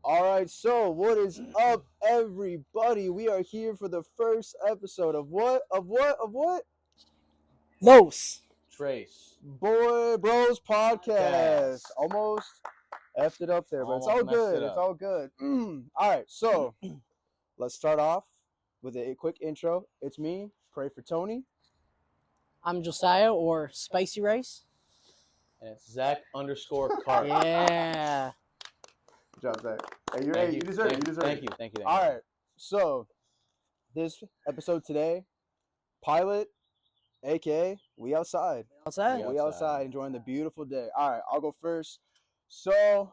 All right, so what is up, everybody? We are here for the first episode of what? Los. Trace. Boy Bros Podcast. Yes. Almost effed it up there, but it's all Almost messed good. it It's up. all good. All right, so let's start off with a quick intro. It's me, Pray for Tony. I'm Josiah, or Spicy Rice. And it's Zach_Carp. Yeah. Good job, Zach. Hey, Thank you you. deserve it. You deserve Thank it. you. All right, so this episode today, pilot, aka we outside. Outside? Yeah. We outside enjoying the beautiful day. All right, I'll go first. So,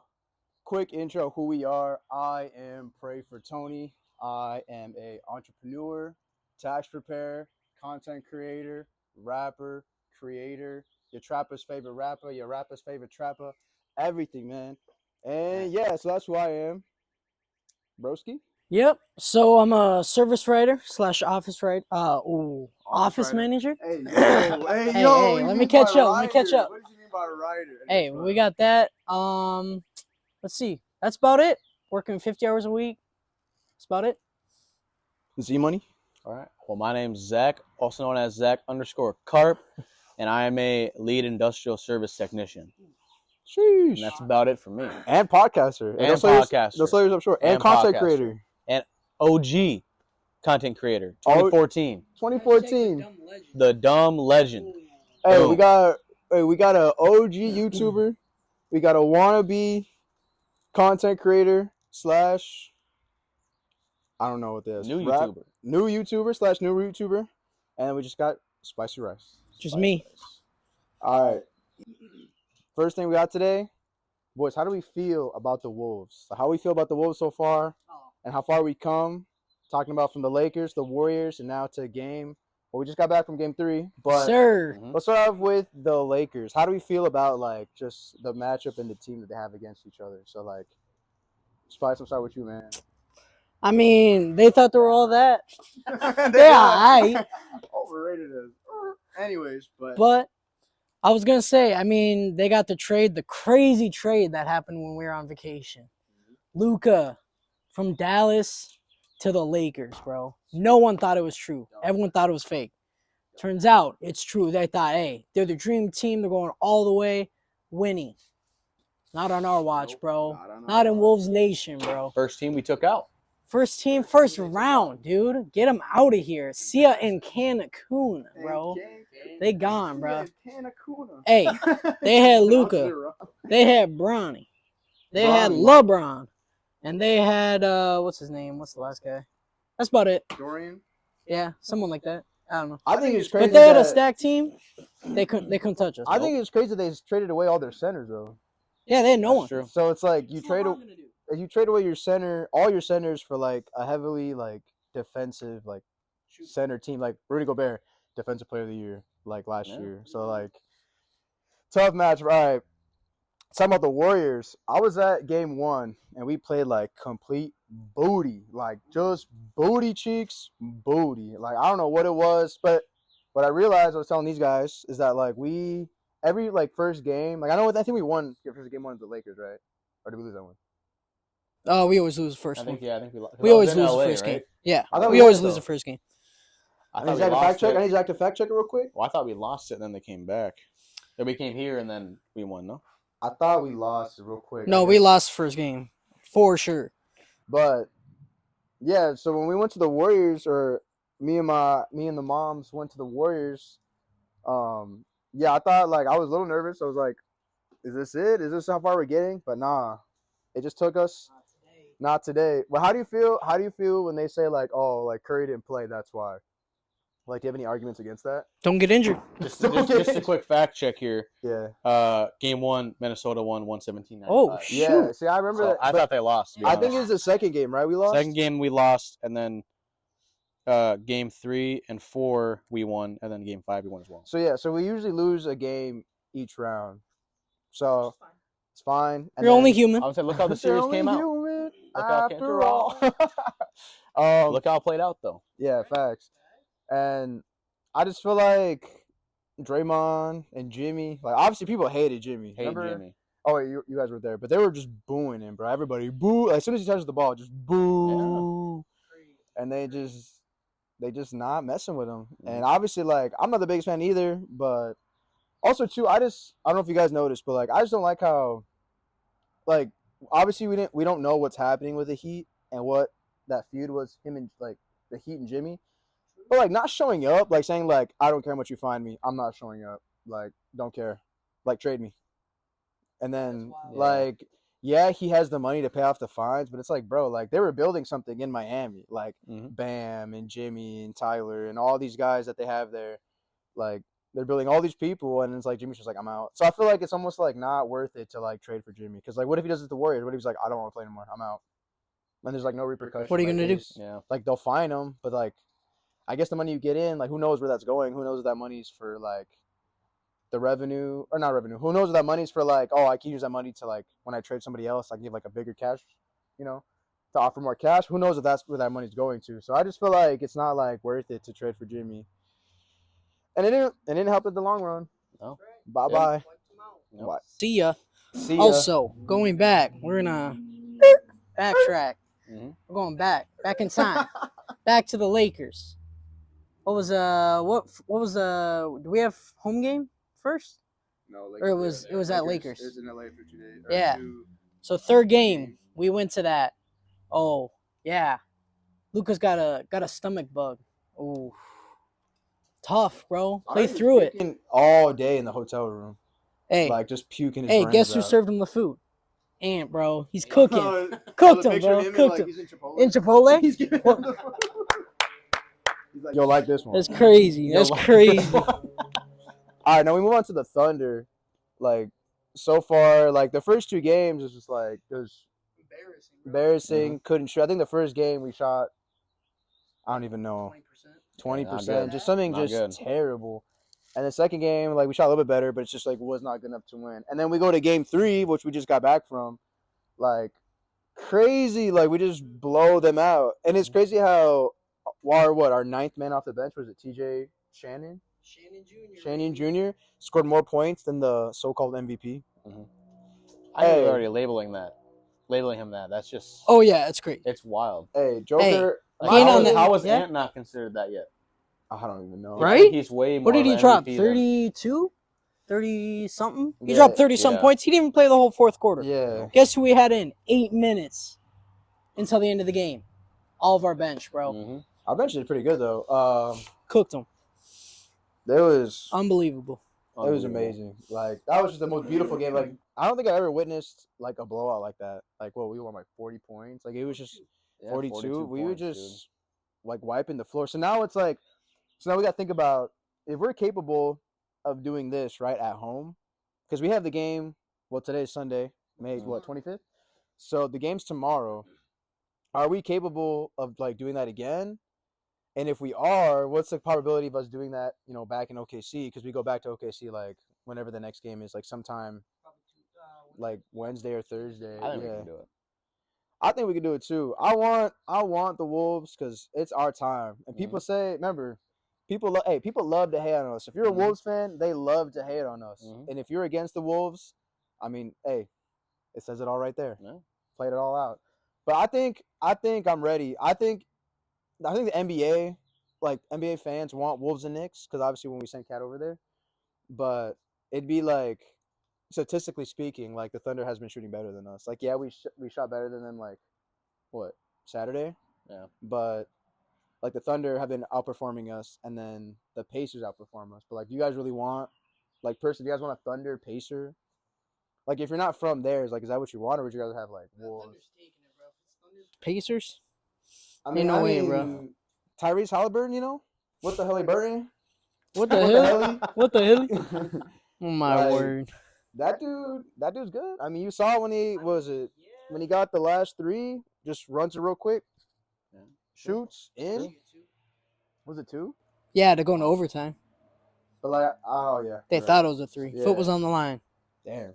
quick intro who we are. I am Pray for Tony. I am a entrepreneur, tax preparer, content creator, rapper, creator, your trapper's favorite rapper, your rapper's favorite trapper, everything, man. And yeah, so that's who I am. Broski? Yep. So I'm a service writer / office writer. Office writer. manager. Hey, Hey, let me catch up. What did you mean by writer? Hey, we got that. Let's see. That's about it. Working 50 hours a week. That's about it. Z Money? All right. Well, my name's Zach, also known as Zach_Carp, and I am a lead industrial service technician. Sheesh. And that's about it for me. And podcaster. And podcaster. Those players up short. And content creator. OG content creator, 2014. 2014. The dumb legend. Hey, Boom. we got a OG YouTuber. We got a wannabe content creator / I don't know what this. New YouTuber. New YouTuber / new YouTuber. And we just got Spicy Rice. Just me. All right. First thing we got today, boys, how do we feel about the Wolves? So how we feel about the Wolves so far and how far we come, talking about from the Lakers, the Warriors, and now to game. Well, we just got back from game 3, but Sir. let's start off with the Lakers. How do we feel about, like, just the matchup and the team that they have against each other? So, like, Spice, I'll start with you, man. I mean, they thought they were all that. Yeah, overrated as. Anyways, But I was going to say, I mean, they got the crazy trade that happened when we were on vacation. Luka from Dallas to the Lakers, bro. No one thought it was true. Everyone thought it was fake. Turns out it's true. They thought, hey, they're the dream team. They're going all the way, winning. Not on our watch, bro. Not in Wolves Nation, bro. First team we took out. First team, first round, dude. Get them out of here. See ya in Cancun, bro. They gone, bro. Hey, they had Luka. They had Bronny. They had LeBron. And they had, what's his name? What's the last guy? That's about it. Dorian? Yeah, someone like that. I don't know. I think it's crazy. But they had a stacked team. They couldn't touch us. I think it's crazy they traded away all their centers, though. Yeah, they had no one. True. So it's like you trade away your center, all your centers for like a heavily like defensive like center team, like Rudy Gobert, defensive player of the year, like last year. So like tough match, right? Talking about the Warriors, I was at game 1 and we played like complete booty, like just booty cheeks, booty. Like I don't know what it was, but what I realized I was telling these guys is that like every like first game, like I think we won the first game 1 of the Lakers, right? Or did we lose that one? Oh, we always lose the first I think we lost. We always lose the first game. Yeah, I thought we we always won, lose though. the first game. I I thought need we lost Zach it. to fact check it real quick. Well, I thought we lost it, and then they came back. Then we came here, and then we won, no? I thought we lost it real quick. No, we lost the first game. For sure. But yeah, so when we went to the Warriors, or me and the moms went to the Warriors, yeah, I thought like I was a little nervous. I was like, is this it? Is this how far we're getting? But nah. It just took us not today. But how do you feel when they say like, oh, like Curry didn't play, that's why? Like, do you have any arguments against that? Don't get injured. Just a quick fact check here. Yeah. Game 1, Minnesota won 117-95. Oh, shoot. Yeah. See, I remember that. I thought they lost. To be I think it honest. was the second game, right? We lost. Second game we lost, and then game 3 and 4 we won, and then game 5 we won as well. So yeah, so we usually lose a game each round. So it's fine. And You're only then- human. I would say, look how the series came out. Human, Look how it came after through. all. Look how it played out, though. Yeah, facts. And I just feel like Draymond and Jimmy, like obviously people hated Jimmy. Hate Remember? Jimmy. Oh, wait, you guys were there, but they were just booing him, bro. Everybody boo. As soon as he touches the ball, just boo. And they just not messing with him. And obviously, like, I'm not the biggest fan either, but also too, I don't know if you guys noticed, but like, I just don't like how, like, obviously we don't know what's happening with the Heat and what that feud was, him and like the Heat and Jimmy, but like not showing up, like saying like, I don't care how much you find me, I'm not showing up, like don't care, like trade me. And then like, yeah, he has the money to pay off the fines, but it's like, bro, like they were building something in Miami, like Bam and Jimmy and Tyler and all these guys that they have there, like they're building all these people, and it's like Jimmy's just like, I'm out. So I feel like it's almost like not worth it to like trade for Jimmy, because like what if he does it to Warriors? What if he's like, I don't want to play anymore, I'm out, and there's like no repercussions. What are you like, gonna do? Yeah, like they'll fine him, but like I guess the money you get in, like who knows where that's going? Who knows if that money's for like the revenue or not revenue? Who knows if that money's for like, oh, I can use that money to like when I trade somebody else, I can give like a bigger cash, you know, to offer more cash. Who knows if that's where that money's going to? So I just feel like it's not like worth it to trade for Jimmy, and it didn't help in the long run. No. Bye bye. Nope. Bye. See ya. See ya. Also, going back, we're gonna backtrack. We're going back in time, back to the Lakers. What was do we have home game first? No, Or it was at Lakers. It was in LA for 2 days. Yeah. So third game, we went to that. Oh yeah, Luka's got a stomach bug. Ooh, tough, bro. Play through it. All day in the hotel room. Hey, like just puking his hey, brains guess who out. served him the food? Ant, bro. He's cooking. Cooked him, bro. Cooked him. In Chipotle? He's giving him the food. He's like, yo, like this one. That's crazy. That's crazy. All right, now we move on to the Thunder. Like, so far, like, the first 2 games was just, like, it was embarrassing. Couldn't shoot. I think the first game we shot, I don't even know, 20%. Just something just terrible. And the second game, like, we shot a little bit better, but it's just, like, was not good enough to win. And then we go to game 3, which we just got back from. Like, crazy. Like, we just blow them out. And it's crazy how our 9th man off the bench was it TJ Shannon? Shannon Jr. scored more points than the so-called MVP. I was already labeling him that. That's just. Oh yeah, it's great. It's wild. Hey, Joker. Like, how was Ant not considered that yet? I don't even know. Right? He's way more. What did he drop? 32? 30 something? He dropped 30 something points. He didn't even play the whole fourth quarter. Yeah. Guess who we had in 8 minutes until the end of the game? All of our bench, bro. Our bench did pretty good though. Cooked them. It was unbelievable. It was amazing. Like, that was just the most beautiful game. Like, I don't think I ever witnessed like a blowout like that. Like, we won like 40 points. Like, it was just 42. We were just like wiping the floor. So now it's like, now we got to think about if we're capable of doing this right at home, because we have the game. Well, today's Sunday, May 25th. So the game's tomorrow. Are we capable of like doing that again? And if we are, what's the probability of us doing that, you know, back in OKC? Because we go back to OKC like whenever the next game is, like sometime like Wednesday or Thursday. I think we can do it. I think we can do it too. I want the Wolves because it's our time. And people say, remember, people love to hate on us. If you're a Wolves fan, they love to hate on us. And if you're against the Wolves, I mean, hey, it says it all right there. Yeah. Played it all out. But I think I'm ready. I think the NBA, like NBA fans, want Wolves and Knicks because obviously when we sent Cat over there, but it'd be like, statistically speaking, like the Thunder has been shooting better than us. Like, yeah, we shot better than them. Like, what, Saturday? Yeah. But like the Thunder have been outperforming us, and then the Pacers outperform us. But like, do you guys really want, like, personally, do you guys want a Thunder Pacer? Like, if you're not from there, is that what you want, or would you guys have like Wolves? Pacers? I mean, no way, bro. Tyrese Halliburton, you know? What the hell, Burton? What the hell? What the hell? Oh my word. That dude's good. I mean, you saw when he got the last 3, just runs it real quick, shoots in. Was it 2? Yeah, they're going to overtime. But like, oh yeah, they thought it was a 3. Yeah. Foot was on the line. Damn.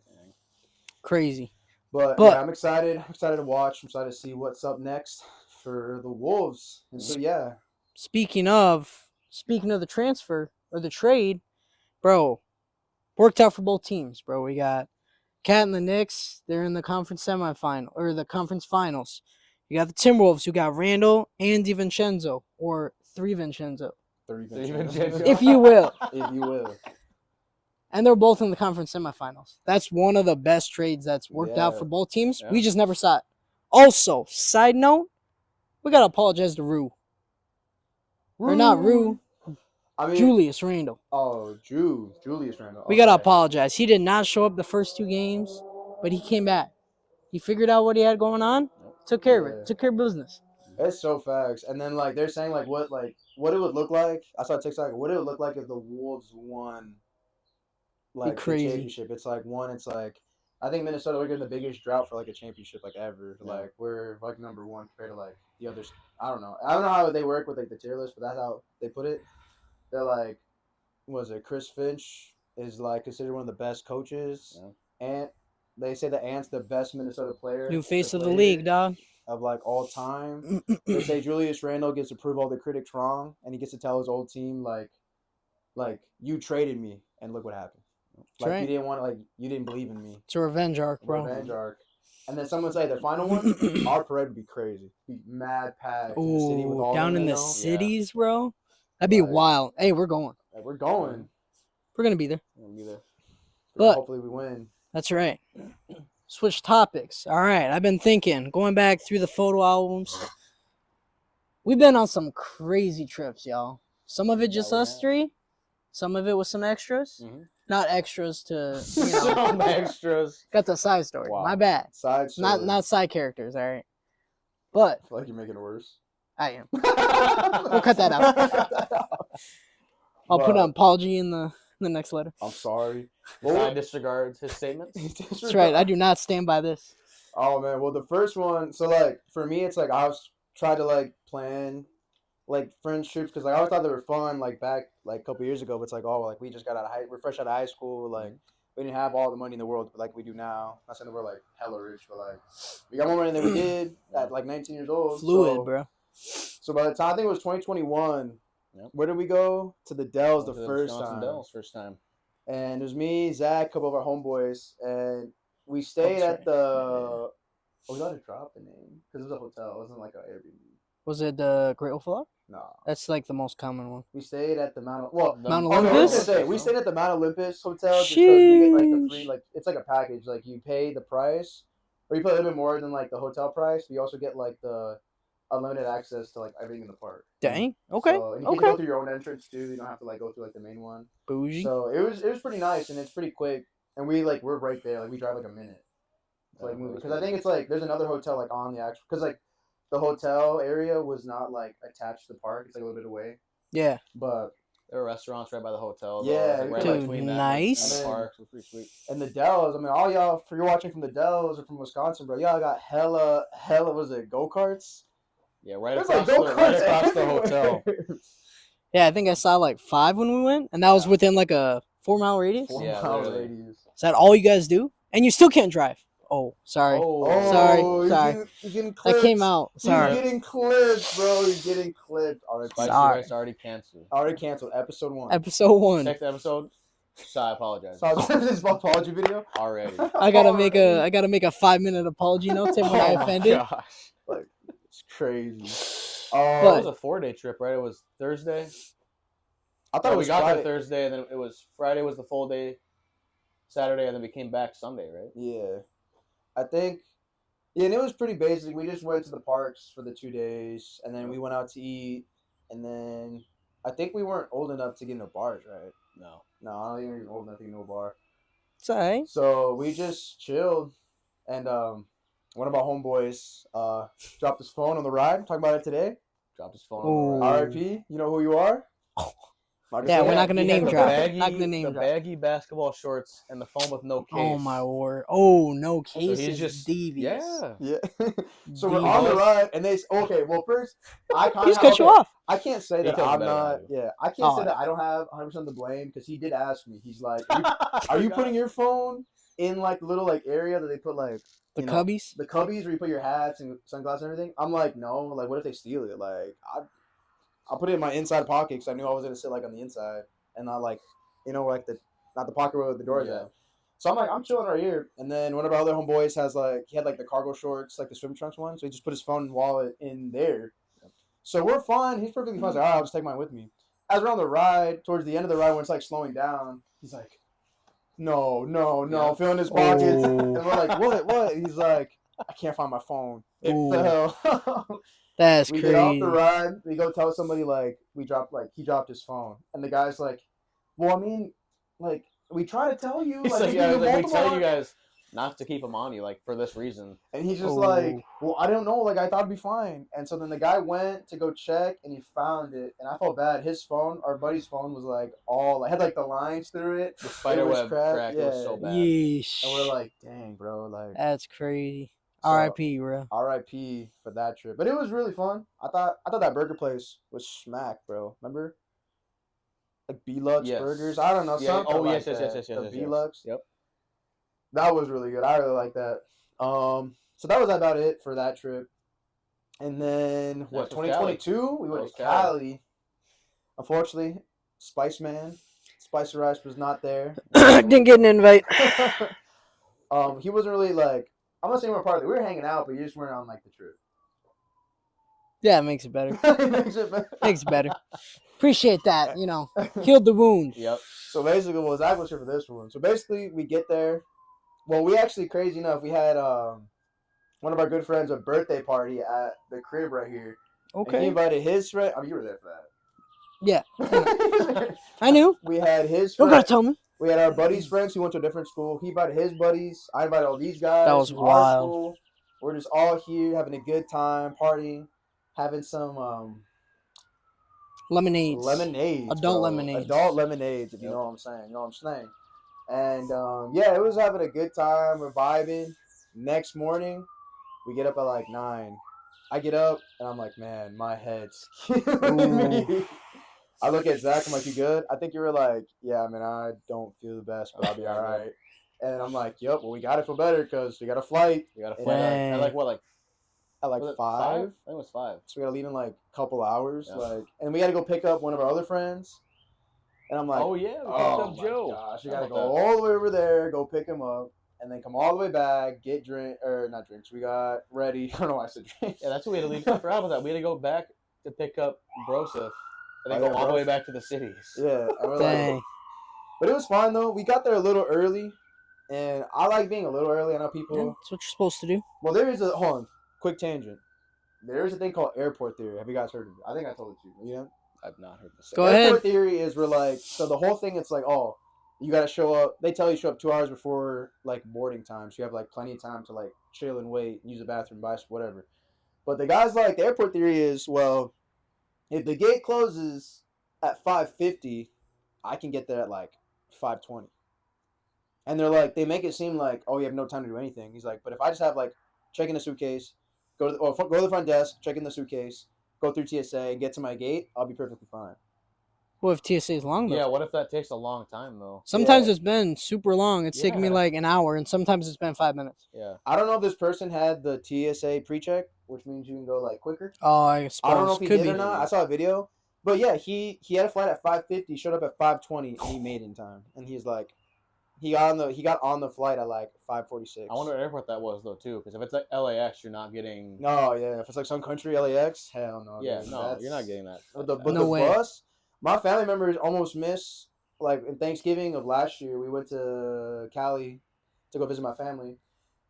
Crazy. But yeah, I'm excited. I'm excited to watch. I'm excited to see what's up next for the Wolves. And so yeah. Speaking of the transfer or the trade, bro, worked out for both teams, bro. We got Cat and the Knicks, they're in the conference semifinal or the conference finals. You got the Timberwolves, who got Randall and DiVincenzo, or three Vincenzo, Vincenzo. if you will. If you will. And they're both in the conference semifinals. That's one of the best trades that's worked out Yeah. for both teams. Yeah. We just never saw it. Also, side note, we got to apologize to Rue. Or not Rue, I mean, Julius Randle. Oh, Julius Randle. We got to Okay. apologize. He did not show up the first 2 games, but he came back. He figured out what he had going on, took care of Yeah. it, took care of business. It's so facts. And then like they're saying like what it would look like. I saw TikTok. What it would look like if the Wolves won like the crazy. championship. It's like I think Minnesota, we're getting the biggest drought for like a championship like ever. Yeah. Like we're like number one compared to like the others. I don't know how they work with like the tier list, but that's how they put it. They're like, was it Chris Finch is like considered one of the best coaches, and they say that Ant's the best Minnesota player, New face of the league, dog. of like all time. They say Julius Randle gets to prove all the critics wrong, and he gets to tell his old team like you traded me, and look what happened. Like right. you didn't want you didn't believe in me. It's a revenge arc, bro. Revenge arc. And then someone say the final one, our parade would be crazy. Be mad packed in the city with all down them in they the know. cities, bro. That'd be Like- wild. Hey, we're going. Like, we're going. We're gonna be there. But But- hopefully we win. That's right. Switch topics. All right, I've been thinking, going back through the photo albums. We've been on some crazy trips, y'all. Some of it just we us have. 3. Some of it was some extras. Not extras to, you know, Some extras. got the side story. Wow. My bad. Side story. Not side characters, all right? But I feel like you're making it worse. I am. We'll cut that out. I'll put an apology in the next letter. I'm sorry. I disregards his statements. That's right. I do not stand by this. Oh man, well the first one, so like for me it's like I was trying to like plan like French trips because like I always thought they were fun like back like a couple years ago, but it's like like we just got we're fresh out of high school, like we didn't have all the money in the world like we do now. Not saying that we're like hella rich, but like we got more money than we did at like 19 years old. Fluid, bro. So by the time I think it was 2021, where did we go? To the Dells the first time. First time. And it was me, Zach, a couple of our homeboys, and we stayed at the. Oh, we got to drop the name because it was a hotel. It wasn't like an Airbnb. Was it the Great Wolf Lodge? No. That's like the most common one. We stayed at the Mount. Mount okay, I was Olympus? gonna say, we stayed at the Mount Olympus hotel just because we get like the Sheesh. free, like it's like a package. Like you pay the price, or you pay a little bit more than like the hotel price. But you also get like the unlimited access to like everything in the park. Dang. Okay. So, and you can go through your own entrance too. You don't have to like go through like the main one. Bougie. So it was pretty nice and it's pretty quick. And we're right there. Like we drive like a minute. To, like move because I think it's like there's another hotel like on the actual because like the hotel area was not like attached to the park. It's like a little bit away. Yeah. But there were restaurants right by the hotel. Yeah, right dude, between that nice. and the park. It was pretty sweet. And the Dells, I mean, all y'all, if you're watching from the Dells or from Wisconsin, bro, y'all got hella, was it go-karts? Yeah, right There's across, like right go-karts across the everywhere. hotel. Yeah, I think I saw like 5 when we went, and that was within like a 4-mile radius. 4 Yeah, mile literally. radius. Is that all you guys do? And you still can't drive. Oh, sorry. Sorry. You're getting clipped. That came out. Sorry. You're getting clipped, bro. You're getting clipped. All right, Sorry. It's already canceled. already canceled. Episode 1. Episode 1. Next episode. So I apologize. So this is apology video. Already. I gotta make a 5-minute apology note to him when I Oh my offended. gosh. Like it's crazy. It But- was a 4-day trip, right? It was Thursday. I thought it we was got Friday. there Thursday, and then it was Friday was the full day. Saturday, and then we came back Sunday, right? Yeah, I think. Yeah, and it was pretty basic. We just went to the parks for the 2 days, and then we went out to eat, and then I think we weren't old enough to get into bars, right? No. No, I don't think we were old enough to get into a bar. It's alright. So we just chilled, and one of our homeboys dropped his phone on the ride. Talking about it today. Dropped his phone on the Ooh. ride. R.I.P. You know who you are? Not gonna Yeah, say we're that. not gonna He had name the drop. baggy- Not gonna name the drop. baggy basketball shorts and the phone with no case. Oh my word. Oh, no So cases. he's just devious. Yeah. Yeah. So we're on the ride, and okay. Well, first I kind He's of cut you off. I can't say He that tells I'm better not. than Yeah, I can't Oh. say that I don't have 100% the blame because he did ask me. He's like, "Are you putting your phone in like the little like area that they put like The you know, cubbies? the cubbies where you put your hats and sunglasses and everything?" I'm like, "No. Like, what if they steal it? Like, I'll put it in my inside pocket because I knew I was gonna sit like on the inside and not like, like not the pocket where the door is Yeah. at." So I'm like, I'm chilling right here. And then one of our other homeboys he had like the cargo shorts, like the swim trunks one. So he just put his phone and wallet in there. So we're fine. He's perfectly fine. He's like, all right, I'll just take mine with me. As we're on the ride, towards the end of the ride when it's like slowing down, he's like, no, Yeah. feeling his pockets. Oh. And we're like, what? He's like, I can't find my phone. It Ooh. fell. That's We crazy. get off the ride. We go tell somebody he dropped his phone. And the guy's like, well, I mean, like, we try to tell you. He's like, yeah, like, we tell you guys not to keep them on you, like, for this reason. And he's just like, well, I don't know. Like, I thought it'd be fine. And so then the guy went to go check, and he found it. And I felt bad. His phone, our buddy's phone, was like had like the lines through it. The spider web crack was so bad. Yeesh. And we're like, dang, bro, like That's crazy. So, R.I.P. bro. R.I.P. for that trip. But it was really fun. I thought that burger place was smack, bro. Remember? Like B-Lux burgers. I don't know. Yeah. Something like yes. The B-Lux. Yep. That was really good. I really like that. So that was about it for that trip. And then, 2022? We went to Cali. Unfortunately, Spice Rice was not there. Didn't get an invite. He wasn't really like, I'm not saying we're part of it. We were hanging out, but you just weren't on like the trip. Yeah, it makes it better. Makes it better. Appreciate that, healed the wound. Yep. So basically, Zach was here for this one. So basically, we get there. Well, we actually, crazy enough, we had one of our good friends a birthday party at the crib right here. Okay. And he invited his friend. I mean, you were there for that. Yeah. I knew. We had his friend. Don't gotta tell me. We had our buddies' friends who went to a different school. He invited his buddies. I invited all these guys. That was wild. School. We're just all here having a good time, partying, having some lemonades. Adult lemonades, if you know what I'm saying. And it was having a good time. We're vibing. Next morning, we get up at like 9. I get up and I'm like, man, my head's killing me. I look at Zach. I'm like, you good? I think you were like, yeah, man, I don't feel the best, but I'll be all right. And I'm like, yep, well, we got to feel better because we got a flight. At like 5? At like 5? I think it was 5. So we got to leave in like a couple hours. Yeah. And we got to go pick up one of our other friends. And I'm like, oh, yeah, we picked up Joe. Gosh, we got to go all the way over there, go pick him up, and then come all the way back, get not drinks. We got ready. I don't know why I said drinks. Yeah, that's what we had to leave. I forgot about that. We had to go back to pick up Broseph. And then go all the way back to the cities. Yeah. Dang. But it was fine, though. We got there a little early. And I like being a little early. I know people. Yeah, that's what you're supposed to do. Well, there is hold on, quick tangent. There is a thing called airport theory. Have you guys heard of it? I think I told it to you. You know? I've not heard this. Go ahead. Airport theory is so the whole thing, it's like, you got to show up. They tell you to show up 2 hours before, like, boarding time. So you have, like, plenty of time to, like, chill and wait, use the bathroom, whatever. But the guys the airport theory is, well, if the gate closes at 5:50, I can get there at, like, 5:20. And they're like, they make it seem like, you have no time to do anything. He's like, but if I just have, like, check in the suitcase, go to the front desk, check in the suitcase, go through TSA, and get to my gate, I'll be perfectly fine. Well, if TSA is long, though. Yeah, what if that takes a long time, though? Sometimes it's been super long. It's taken me like an hour, and sometimes it's been 5 minutes. Yeah. I don't know if this person had the TSA pre-check, which means you can go, like, quicker. Oh, I suppose. I don't know if he did or not. I saw a video. But, yeah, he had a flight at 5:50, showed up at 5:20, and he made it in time. And he's like, he got on the flight at, like, 5:46. I wonder what airport that was, though, too. Because if it's like LAX, you're not getting... No, yeah. If it's, like, some country, LAX, hell no. Yeah, no, you're not getting that. But the way. bus... My family members almost missed, like, in Thanksgiving of last year, we went to Cali to go visit my family.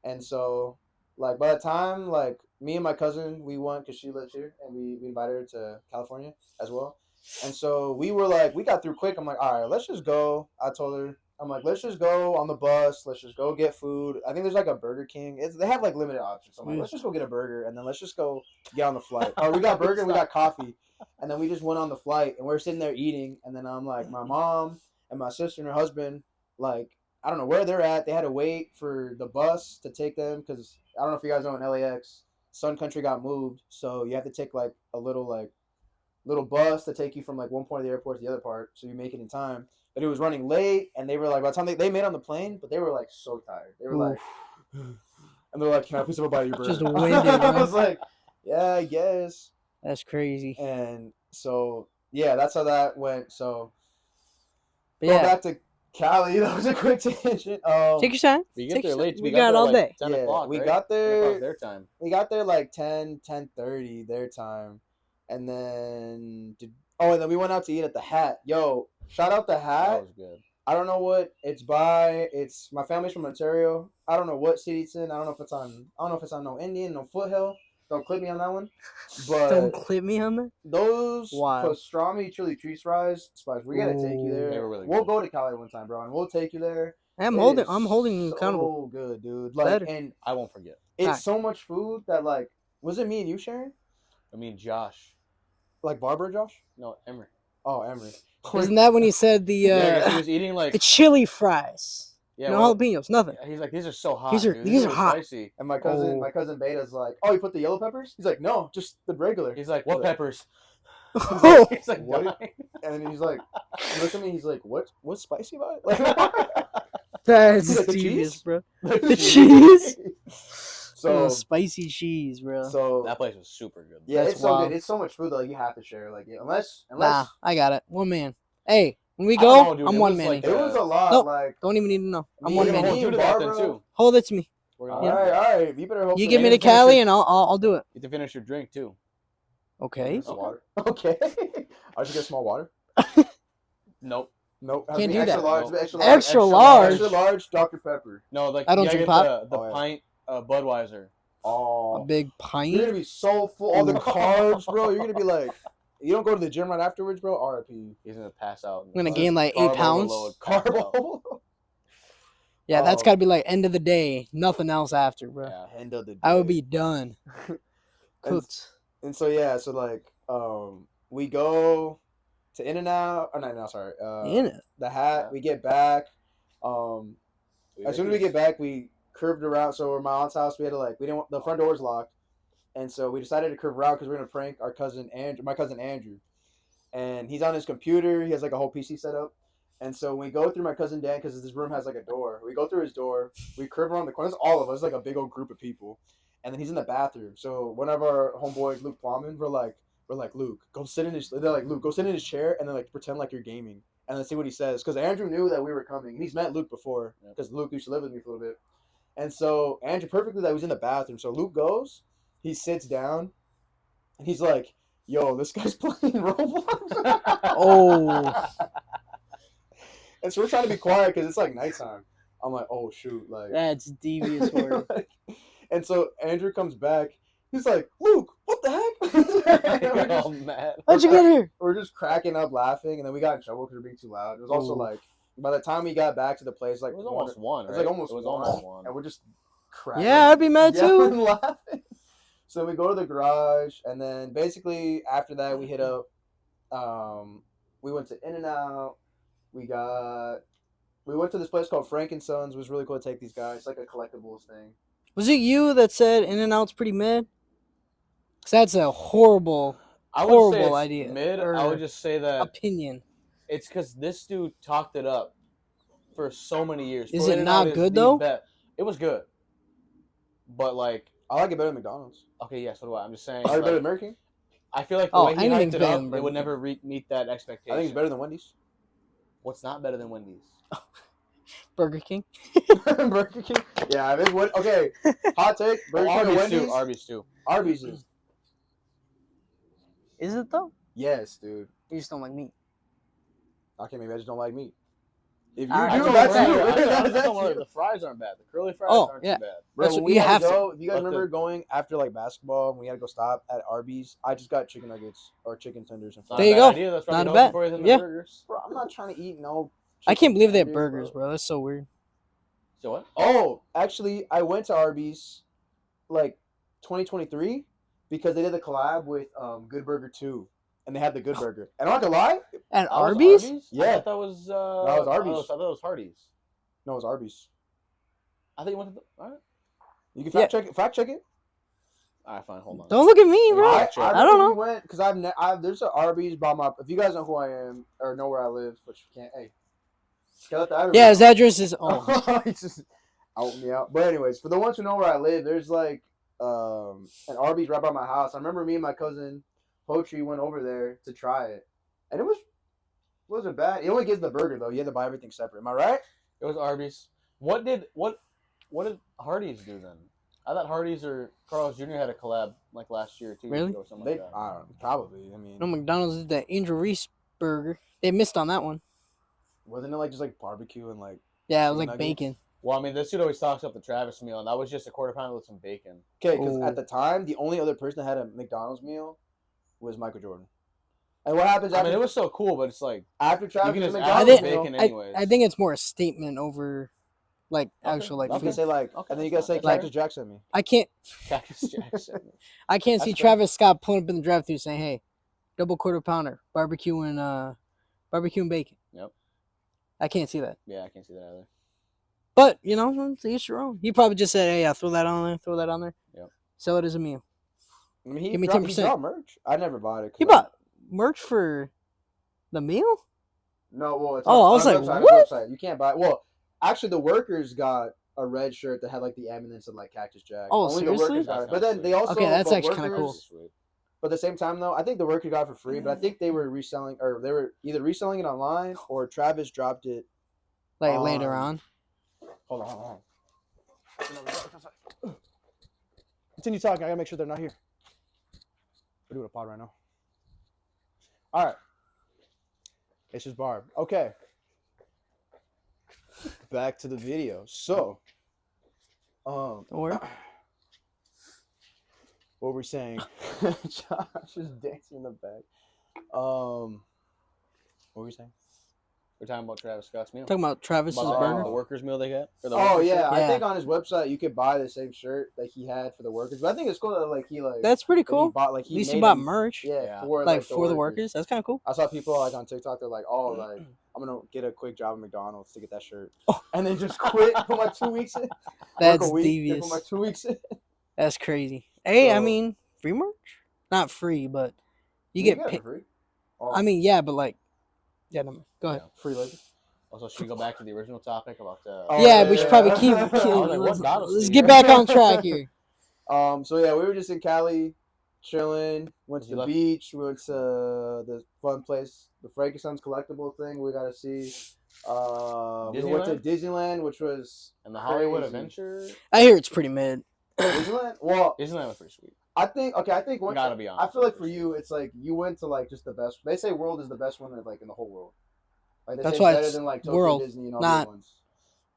And so, like, by the time, like, me and my cousin, we went because she lives here, and we invited her to California as well. And so we were like, we got through quick. I'm like, all right, let's just go. I told her, I'm like, let's just go on the bus. Let's just go get food. I think there's, like, a Burger King. They have, like, limited options. So I'm like, let's just go get a burger, and then let's just go get on the flight. Or we got burger and we got coffee. And then we just went on the flight, and we're sitting there eating. And then I'm like, my mom and my sister and her husband, like, I don't know where they're at. They had to wait for the bus to take them because I don't know if you guys know in LAX, Sun Country got moved. So you have to take, like, a little bus to take you from, like, one point of the airport to the other part so you make it in time. But it was running late, and they were like, by the time they made it on the plane, but they were, like, so tired. They were like, and they're like, can I please have a bite of your burger? Just winded, I was like, yeah, I guess. That's crazy. And so, yeah, that's how that went. So, But yeah, back to Cali, that was a quick tangent. Take your time. We get Take there your late. time. We We got got there all like day. 10 Yeah, o'clock, we right? got 10 there- o'clock their time. We got there like 10:30 their time, and then and then we went out to eat at the Hat. Yo, shout out the That Hat. was good. I don't know what it's by. It's my family's from Ontario. I don't know what city it's in. I don't know if it's on. I don't know if it's on no Indian, no Foothill. Don't clip me on that one. But Don't clip me on that. those Wow. pastrami chili cheese fries, spice. We gotta take you there. They were really We'll good. go to Cali one time, bro, and we'll take you there. I'm It holding. is I'm holding you accountable. So good, dude. Like, Better. and I won't forget. it's Alright. so much food that like, was it me and you sharing? I mean, Josh. Like Barbara, Josh? No, Emery. Oh, Emery. Isn't that when he said the Yeah, 'cause he was eating like the chili fries? yeah, No well, jalapenos, nothing. he's like, these are so hot. These are- dude. these are really hot. Spicy. And my Oh. cousin Beta's like, oh, you put the yellow peppers? He's like, no, just the regular. He's like, what He's like- peppers? Oh, He's like, What? dying. And then he's like, he looks at me, he's like, what's spicy about it? Like, that's He's like, the devious, cheese? bro. The The cheese. so Spicy cheese, bro. so That place was super good. yeah, That's it's so wild. good. It's so much food that like, you have to share. Like unless Nah, I got it. One man. Hey, when we I don't go, know, dude. I'm It one was man. like it was a lot. Nope. Like Don't even need to know. I'm Me one and We're gonna man. me hold you and to that then Barbara- too. Hold it to me. We're all gonna right, all right. You better hope. You so. give me the and finish Cali, it. and I'll do it. You have to finish your drink too. Okay. Some water. Okay. I should get small water. Nope. Nope. Has to Can't be do extra that. large. Nope. Extra large. Extra large. Extra large. Dr Pepper. No, like I don't you gotta drink get pop. the Oh, yeah. pint Budweiser. A Oh, big you're pint. gonna be so full. All the carbs, bro. You're gonna be like, you don't go to the gym right afterwards, bro. R.I.P. He's gonna pass out. I'm gonna Just gain like carb 8 pounds. overload, pass out. Carbo. Yeah, that's Oh. gotta be like end of the day. Nothing else after, bro. Yeah. End of the day. I would be done. And- Cooked. And so yeah, so like, we go to In-N-Out. Oh no, sorry. In it. The Hat. We get back. As soon as we get back, we curved around. So we're at my aunt's house. We had to like, we didn't want, the front door was locked, and so we decided to curve around because we're gonna prank our cousin Andrew, my cousin Andrew, and he's on his computer. He has like a whole PC set up, and so we go through my cousin Dan because this room has like a door. We go through his door. We curve around the corner. It's all of us, like a big old group of people, and then he's in the bathroom. So one of our homeboys, Luke Plowman, we're like, Luke, go sit in his. They're like, Luke, go sit in his chair and then like pretend like you're gaming. And then see what he says. Because Andrew knew that we were coming. And he's met Luke before. Because Luke used to live with me for a little bit. And so Andrew perfectly that he was in the bathroom. So Luke goes. He sits down. And he's like, yo, this guy's playing Roblox. Oh. And so we're trying to be quiet because it's like nighttime. I'm like, oh, shoot. Like, That's devious work. and so Andrew comes back. He's like, Luke, what the heck? And we're You're all just- mad. How'd you get here? we're just cracking up laughing, and then we got in trouble because we were being too loud. It was also Ooh. like by the time we got back to the place, like It was almost one. It was right? like almost It was one. almost one. and we're just cracking. Yeah, I'd be mad too. yelling, laughing. So we go to the garage, and then basically after that we hit up. We went to In-N-Out. We went to this place called Frankensons. It was really cool to take these guys. It's like a collectibles thing. Was it you that said In-N-Out's pretty mid? Cause that's a horrible I would say horrible it's idea, mid. I or would just say that opinion. it's because this dude talked it up for so many years. Is Bro, it In-N-Out not is good, the though? best. It was good, but like, I like it better than McDonald's. okay, yes. What do I? I'm just saying. I like it better like, than Burger King. I feel like the Oh, way he anything's hyped it better up, than it Burger would King. never meet that expectation. I think it's better than Wendy's. What's not better than Wendy's? Burger King. Burger King. Yeah, I mean, what? Okay, hot take. Burger King or Arby's Wendy's. too. Arby's too. Arby's is Is it though? yes, dude. You just don't like meat. Okay, maybe I just don't like meat. If you I do, don't that's like you. it. That's you. The fries aren't bad. The curly fries Oh, aren't yeah. too bad. Bro, That's when what we you had have to to. go, if you guys But remember the- going after like basketball and we had to go stop at Arby's, I just got chicken nuggets or chicken tenders and It's not fries. There you a bad go. Idea. That's Not probably a healthier bad- for you than yeah. the burgers. Bro, I'm not trying to eat no. I can't chicken believe they have tenders, burgers, bro. bro. That's so weird. So what? Oh, actually, I went to Arby's like 2023 because they did the collab with Good Burger 2, and they had the Good Burger. And I'm not gonna lie, At That was Arby's? I Yeah. thought that was. That was Arby's. I thought that was Hardee's. no, it was Arby's. I think you went to the. All right. You can fact check it. Fact check it. All right, fine. Hold on. Don't look at me, bro. I- I don't know. We went because there's an Arby's by my. If you guys know who I am or know where I live, which you can't. Hey, let the everybody Yeah, know. his address is. Oh, He just out me out. But anyways, for the ones who know where I live, there's like an Arby's right by my house. I remember me and my cousin Poetry went over there to try it, and it was Wasn't bad. It only gives the burger though. You had to buy everything separate. Am I right? It was Arby's. What did Hardee's do then? I thought Hardee's or Carl's Jr. had a collab like last year, 2 years Really? ago, or something like that. I don't know, probably. I mean, No, McDonald's did that Angel Reese burger. They missed on that one. wasn't it like just like barbecue and like? Yeah, it was Chicken like nuggets? bacon. Well, I mean, this dude always talks up the Travis meal, and that was just a quarter pounder with some bacon. Okay, because Oh. at the time, the only other person that had a McDonald's meal was Michael Jordan. And what happens I after? mean, it was so cool, but it's like after Travis you can gets just a add McDonald's the meal, bacon I, anyways. I think it's more a statement over, like, Okay, actual, like, you okay. can food. say like, Okay, and then you gotta say that's Cactus fair. Jack sent me. I can't Cactus Jackson. I can't see That's fair. Travis Scott pulling up in the drive-thru saying, "Hey, double quarter pounder, barbecue and bacon." Yep. I can't see that. Yeah, I can't see that either. But you know, it's each your own. He probably just said, "Hey, yeah, throw that on there, throw that on there." Yep. Sell it as a meal. I mean, Give me he 10%. dropped merch. I never bought it. 'cause He I- bought merch for the meal. No, well, it's Oh, on, I was on like, the website, what? On the website. You can't buy. Well, actually, the workers got a red shirt that had like the eminence of like Cactus Jack. Oh, Only seriously? the workers got it. That's But then kinda they also Okay, that's but actually kinda cool. workers- Sweet. But at the same time, though, I think the worker got it for free. But I think they were reselling, or they were either reselling it online or Travis dropped it. Like later on. Hold on. Continue talking. I gotta make sure they're not here. We're doing a pod right now. All right. It's just Barb. Okay. Back to the video. So, Don't worry. what were we saying? Josh is dancing in the back. What were we saying? We're talking about Travis Scott's meal. Talking about Travis's About burger. the workers' meal they got. Or the Oh workers' yeah, shirt? I Yeah. think on his website you could buy the same shirt that he had for the workers. But I think it's cool that like he like That's pretty that he cool. bought like At he least made he bought them- merch. Yeah, Yeah. for Like for the workers. That's kind of cool. I saw people like on TikTok. They're like, "Oh, like I'm gonna get a quick job at McDonald's to get that shirt, Oh. and then just quit. Put my 2 weeks in. That's work a week, then devious. Put my 2 weeks in. That's crazy. Hey, I So- mean, free merch? Not free, but you get get it paid. for free. Oh, I mean, yeah, but like, yeah, no, go ahead. free labor. Also, should we go back to the original topic about Oh, Yeah, we should probably keep. I was like, what got us let's here? get back on track here. So yeah, we were just in Cali, chilling. Went to You the left- beach. We went to the fun place, the Frankenstein's collectible thing. We got to see. We went to Disneyland, which was and the Hollywood crazy. Adventure. I hear it's pretty mid. Disneyland. Well, Disneyland was pretty sweet. I think one. Gotta be honest. I feel like for you, it's like you went to like just the best. They say World is the best one like in the whole world. Like they That's say why better it's than like Tokyo world, Disney and all not- the ones.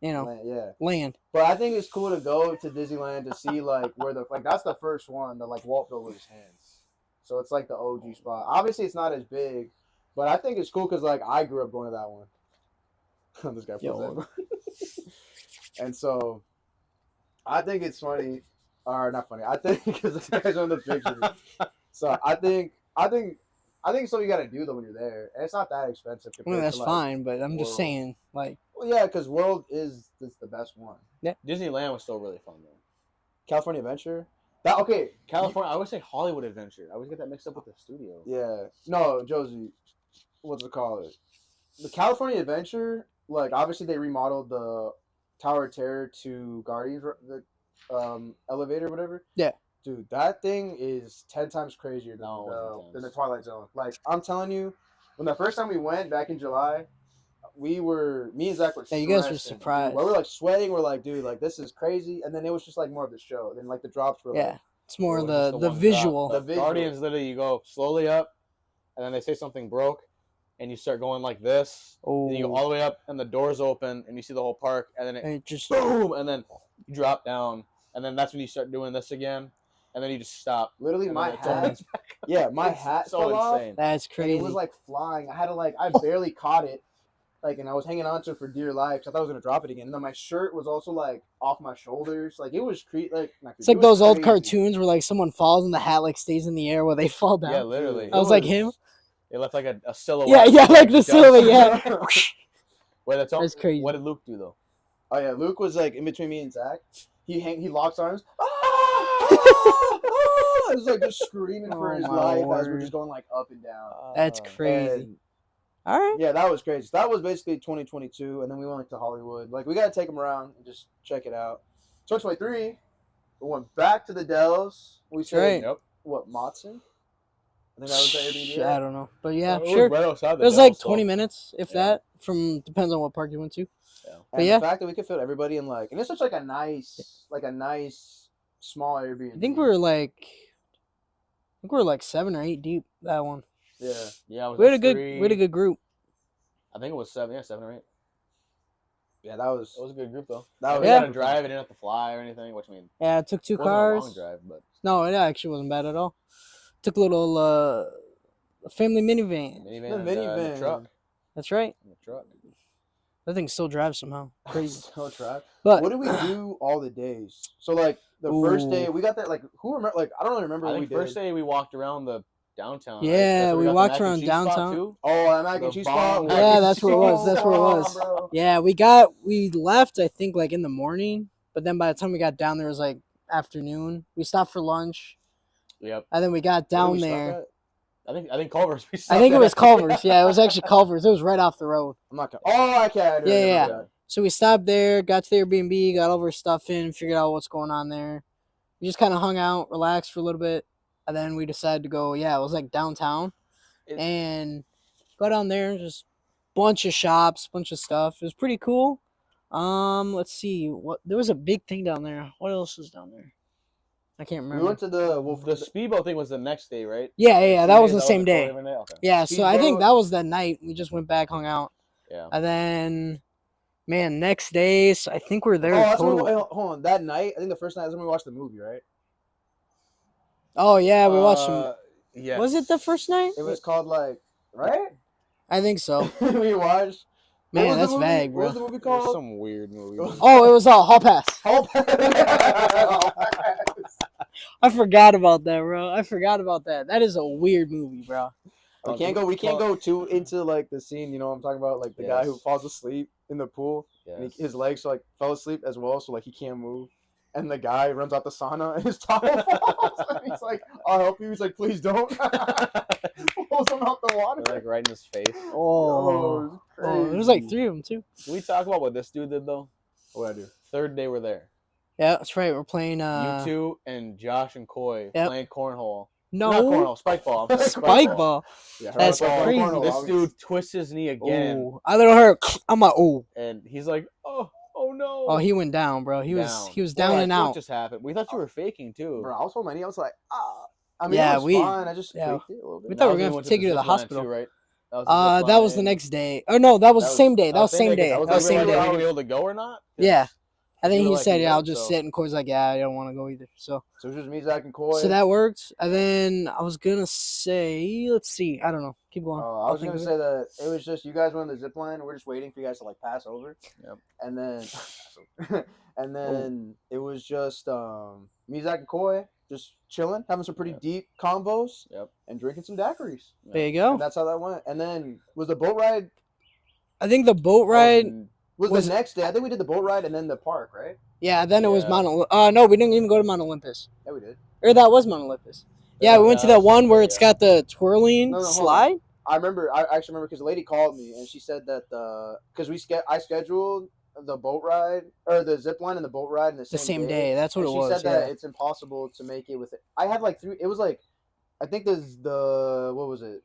You know, Yeah. land. But I think it's cool to go to Disneyland to see like where the like that's the first one that like Walt built with his hands. So it's like the OG spot. Obviously, it's not as big, but I think it's cool because like I grew up going to that one. This guy Yo. pulls that. And so I think it's funny, or not funny. I think because this guy's on the picture. So I think it's something you got to do though when you're there, and it's not that expensive. I Compared mean, that's to, like, fine, but I'm just World. saying, like, Well, yeah, because World is the best one. Disneyland was still really fun though. California Adventure. That okay. California, I always say Hollywood Adventure. I always get that mixed up with the studio. Yeah. No, Josie. What's it called? The California Adventure. Like obviously they remodeled the Tower of Terror to Guardians, the elevator, whatever. Yeah. Dude, that thing is 10 times crazier than, No, it wasn't than the 10. Twilight Zone. Like I'm telling you, when the first time we went back in July, me and Zach were. Yeah, you guys were stressing, dude. surprised. We were like sweating. We're like, dude, like this is crazy. And then it was just like more of the show. Then like the drops were. yeah, Like, it's more It was the just the one visual. drop. The visual. Guardians literally, you go slowly up, and then they say something broke, and you start going like this. Oh, And you go all the way up, and the doors open, and you see the whole park, and then it and it just boom, and then you drop down, and then that's when you start doing this again, and then you just stop. literally, And my then it opens hat. back up. Yeah, my It's hat so fell off. insane. that's And crazy. it was like flying. I had to I barely caught it, like, and I was hanging on to it for dear life. 'Cause I thought I was gonna drop it again. And then my shirt was also like off my shoulders. Like it was It's like those old cartoons where like someone falls and the hat like stays in the air while they fall down. Yeah, literally. I was like him. It left like a silhouette. Yeah, like the Guns. silhouette. Yeah, Wait, That's crazy. What did Luke do though? Oh yeah, Luke was like in between me and Zach. He locks arms. It was like just screaming for Oh, his my life as we're word. just going like up and down. That's crazy. And, All right. yeah, that was crazy. That was basically 2022, and then we went to Hollywood. Like we gotta take him around and just check it out. 2023, we went back to the Dells. We right. said Yep. what Matson? I think that was the Airbnb. I don't know, but yeah, It was sure. right outside It the was Dell, like so- 20 minutes, if Yeah. that. From depends on what park you went to. Yeah. But And yeah. the fact that we could fit everybody in like, and it's such like a nice small Airbnb. I think we were like 7 or 8 deep that one. Yeah. Yeah, it was We had us a good three. we had a good group. I think it was 7 or 8. Yeah, that was. It was a good group though. That We was had to drive. I didn't have to fly or anything. Which I mean, Yeah, it took 2 it wasn't cars. a long drive, but No, it actually wasn't bad at all. Took a little family minivan. minivan, The and, minivan. the truck. That's right. And the truck. That thing still drives somehow. Crazy. So trapped. But What did we do all the days? So like the first day we got that like who remember like I don't really remember I what think we first did. day we walked around the downtown. Yeah, right? That's where we got the walked mac and around cheese spot, downtown. too. Oh, that mac and The cheese bomb spot. mac Yeah, and that's where it was. That's where it was. Bro. yeah, we left I think like in the morning, but then by the time we got down there it was like afternoon. We stopped for lunch, Yep. and then we got Where did down we stop there. at? I think Culver's. I think it was Culver's. Yeah, it was actually Culver's. It was right off the road. I'm not gonna. Oh, okay. I do Yeah, remember yeah. that. So we stopped there, got to the Airbnb, got all of our stuff in, figured out what's going on there. We just kind of hung out, relaxed for a little bit, and then we decided to go. Yeah, it was like downtown, and go down there, just bunch of shops, bunch of stuff. It was pretty cool. Let's see, what there was a big thing down there. What else was down there? I can't remember. We went to the The speedboat thing was the next day, right? Yeah, that was the That same a day. different Okay. Yeah, so I think Speedboat. that was the night we just went back, hung out, Yeah. and then, man, next day, so I think we're there Oh, that's total. when hold on. That night, I think the first night is when we watched the movie, right? Oh yeah, we watched some. Yeah. Was it the first night? It was called like right. I think so. We watched. What Man, was the that's movie? vague, What was bro. the movie It was called? some weird movie. Oh, it was Hall Pass. Hall Pass. I forgot about that, bro. I forgot about that. That is a weird movie, bro. We can't go too into like the scene. You know what I'm talking about? Like the guy who Yes. falls asleep in the pool, and Yes. his legs like fell asleep as well, so like he can't move. And the guy runs out the sauna, and his towel falls. And he's like, "I'll help you." He's like, "Please don't." Pulls him out the water. Like right in his face. Oh, it was like 3 of them too. Can we talk about what this dude did though? What I do? Third day we're there. Yeah, that's right. We're playing. You two and Josh and Coy Yep. playing cornhole. No, Not cornhole, spike ball. I'm sorry, spike ball. Yeah, That's Cornhole, crazy. Cornhole, This obviously. dude twists his knee again, Oh, I little hurt. I'm like, oh, and he's like, "Oh no!" oh, he went down, bro. He was down and What out. just happened? We thought you were faking too. Bro, I was holding my knee. I was like, ah. I mean, Yeah, it was we- fine. I just yeah. faked it a little bit. We thought we were That was gonna when have went to take you to the zip line hospital. too, right? That was the next day. Oh no, that was the same day. That was same day. Was That was that same really day. gonna be able to go or not? 'Cause Yeah, I think you he were like, said, you "Yeah, I'll did, just so- sit." And Corey's like, "Yeah, I don't want to go either." So So it was just me, Zach, and Coy. that worked. And then I was gonna say, let's see. I don't know. Keep going. I I'll was think gonna of say that it was just you guys went on the zip line. We're just waiting for you guys to like pass over. Yep. And then, and then it was just me, Zach, and Coy just chilling, having some pretty Yep. deep convos. Yep. And drinking some daiquiris. There you go. And that's how that went. And then was the boat ride I think the boat ride. was the next day? I think we did the boat ride and then the park, right? Yeah, then it was Yeah. Mount. No, we didn't even go to Mount Olympus. Yeah, we did. Or that was Mount Olympus. Yeah, we went to that one where it's got the twirling No, hold on. slide. I remember. I actually remember because the lady called me and she said that because I scheduled the boat ride or the zip line and the boat ride in the The same same day. That's what And it was. She said Yeah. that it's impossible to make it with it. I had like 3. It was like, I think the what was it?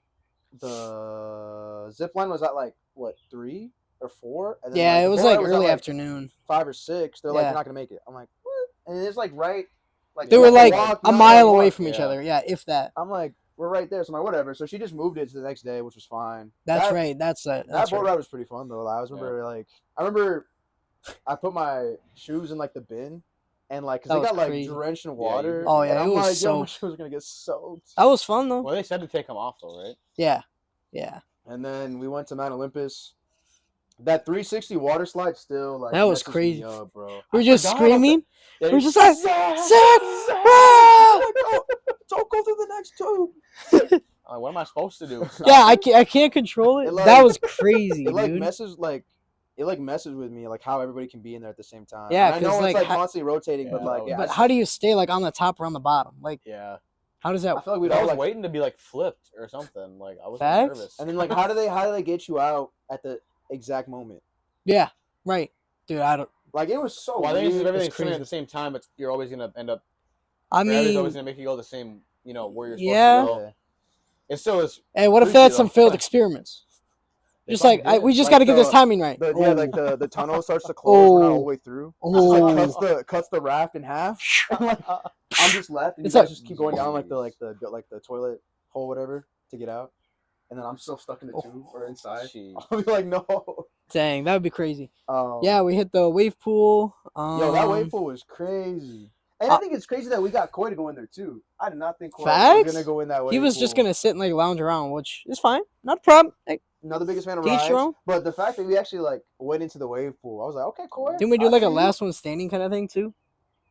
The zip line was at like what 3 or 4? And then, Yeah, like, it the was boat like ride at, early like, afternoon. 5 or 6. They're like, Yeah. you're not gonna make it. I'm like, what? And it's like right, like They you were have to like walk, a you have to mile walk. away from each Yeah. other. Yeah, if that. I'm like, we're right there. So I'm like, whatever. So she just moved it to the next day, which was fine. That's That- right. That's that. That That's boat right. ride was pretty fun though. I remember I put my shoes in like the bin, and like because That they was got like crazy. drenched in you- water. Oh, yeah, and it I'm was like, yo, my soaked. shoes are gonna get soaked. That was fun though. Well, they said to take them off though, right? Yeah. Yeah. And then we went to Mount Olympus. That 360 water slide still like That was messes me crazy. up, bro. We were I just forgot about screaming. Yeah, We were you- just like, Zach! Zach! Ah! Don't go through the next tube. I'm like, what am I supposed to do? Yeah, I can't control it. It, like- That was crazy, It like dude. messes with me like how everybody can be in there at the same time. Yeah, And I know 'cause, it's like, like ha- constantly rotating, but Yeah, like yeah, But how do you stay like on the top or on the bottom? Like, Yeah. how does I that? feel like we'd I all was like, waiting to be like flipped or something. Like I was Facts? nervous. and then like how do they get you out at the exact moment? Yeah. Right. Dude, I don't. Like it was so Well, I think it's weird. everything's It's spinning crazy. at the same time. You're always gonna end up. I gravity's always mean, gonna make you go the same. Where you're supposed Yeah. to go. Yeah. It still is. Hey, what if they freaky, had some though. failed experiments? They Just like probably did. we just Like got to get this the- timing right. Yeah, like the tunnel starts to close. We're not all the way through. Just Oh. like cuts the raft in half. And, like, I'm just left, and It's you guys like- just keep going down like the toilet hole, whatever, to get out. And then I'm still stuck in the tube or inside. Jeez. I'll be like, no. Dang, that would be crazy. Um, Yeah, we hit the wave pool. Yo, that wave pool was crazy. And I think it's crazy that we got Koi to go in there too. I did not think Koi was Facts? gonna go in that wave He was pool. just gonna sit and like lounge around, which is fine, not a problem. Like, Not the biggest fan of to each rides, your own. but the fact that we actually like went into the wave pool, I was like, okay, Koi. didn't we do I like a see you. last one standing kind of thing too?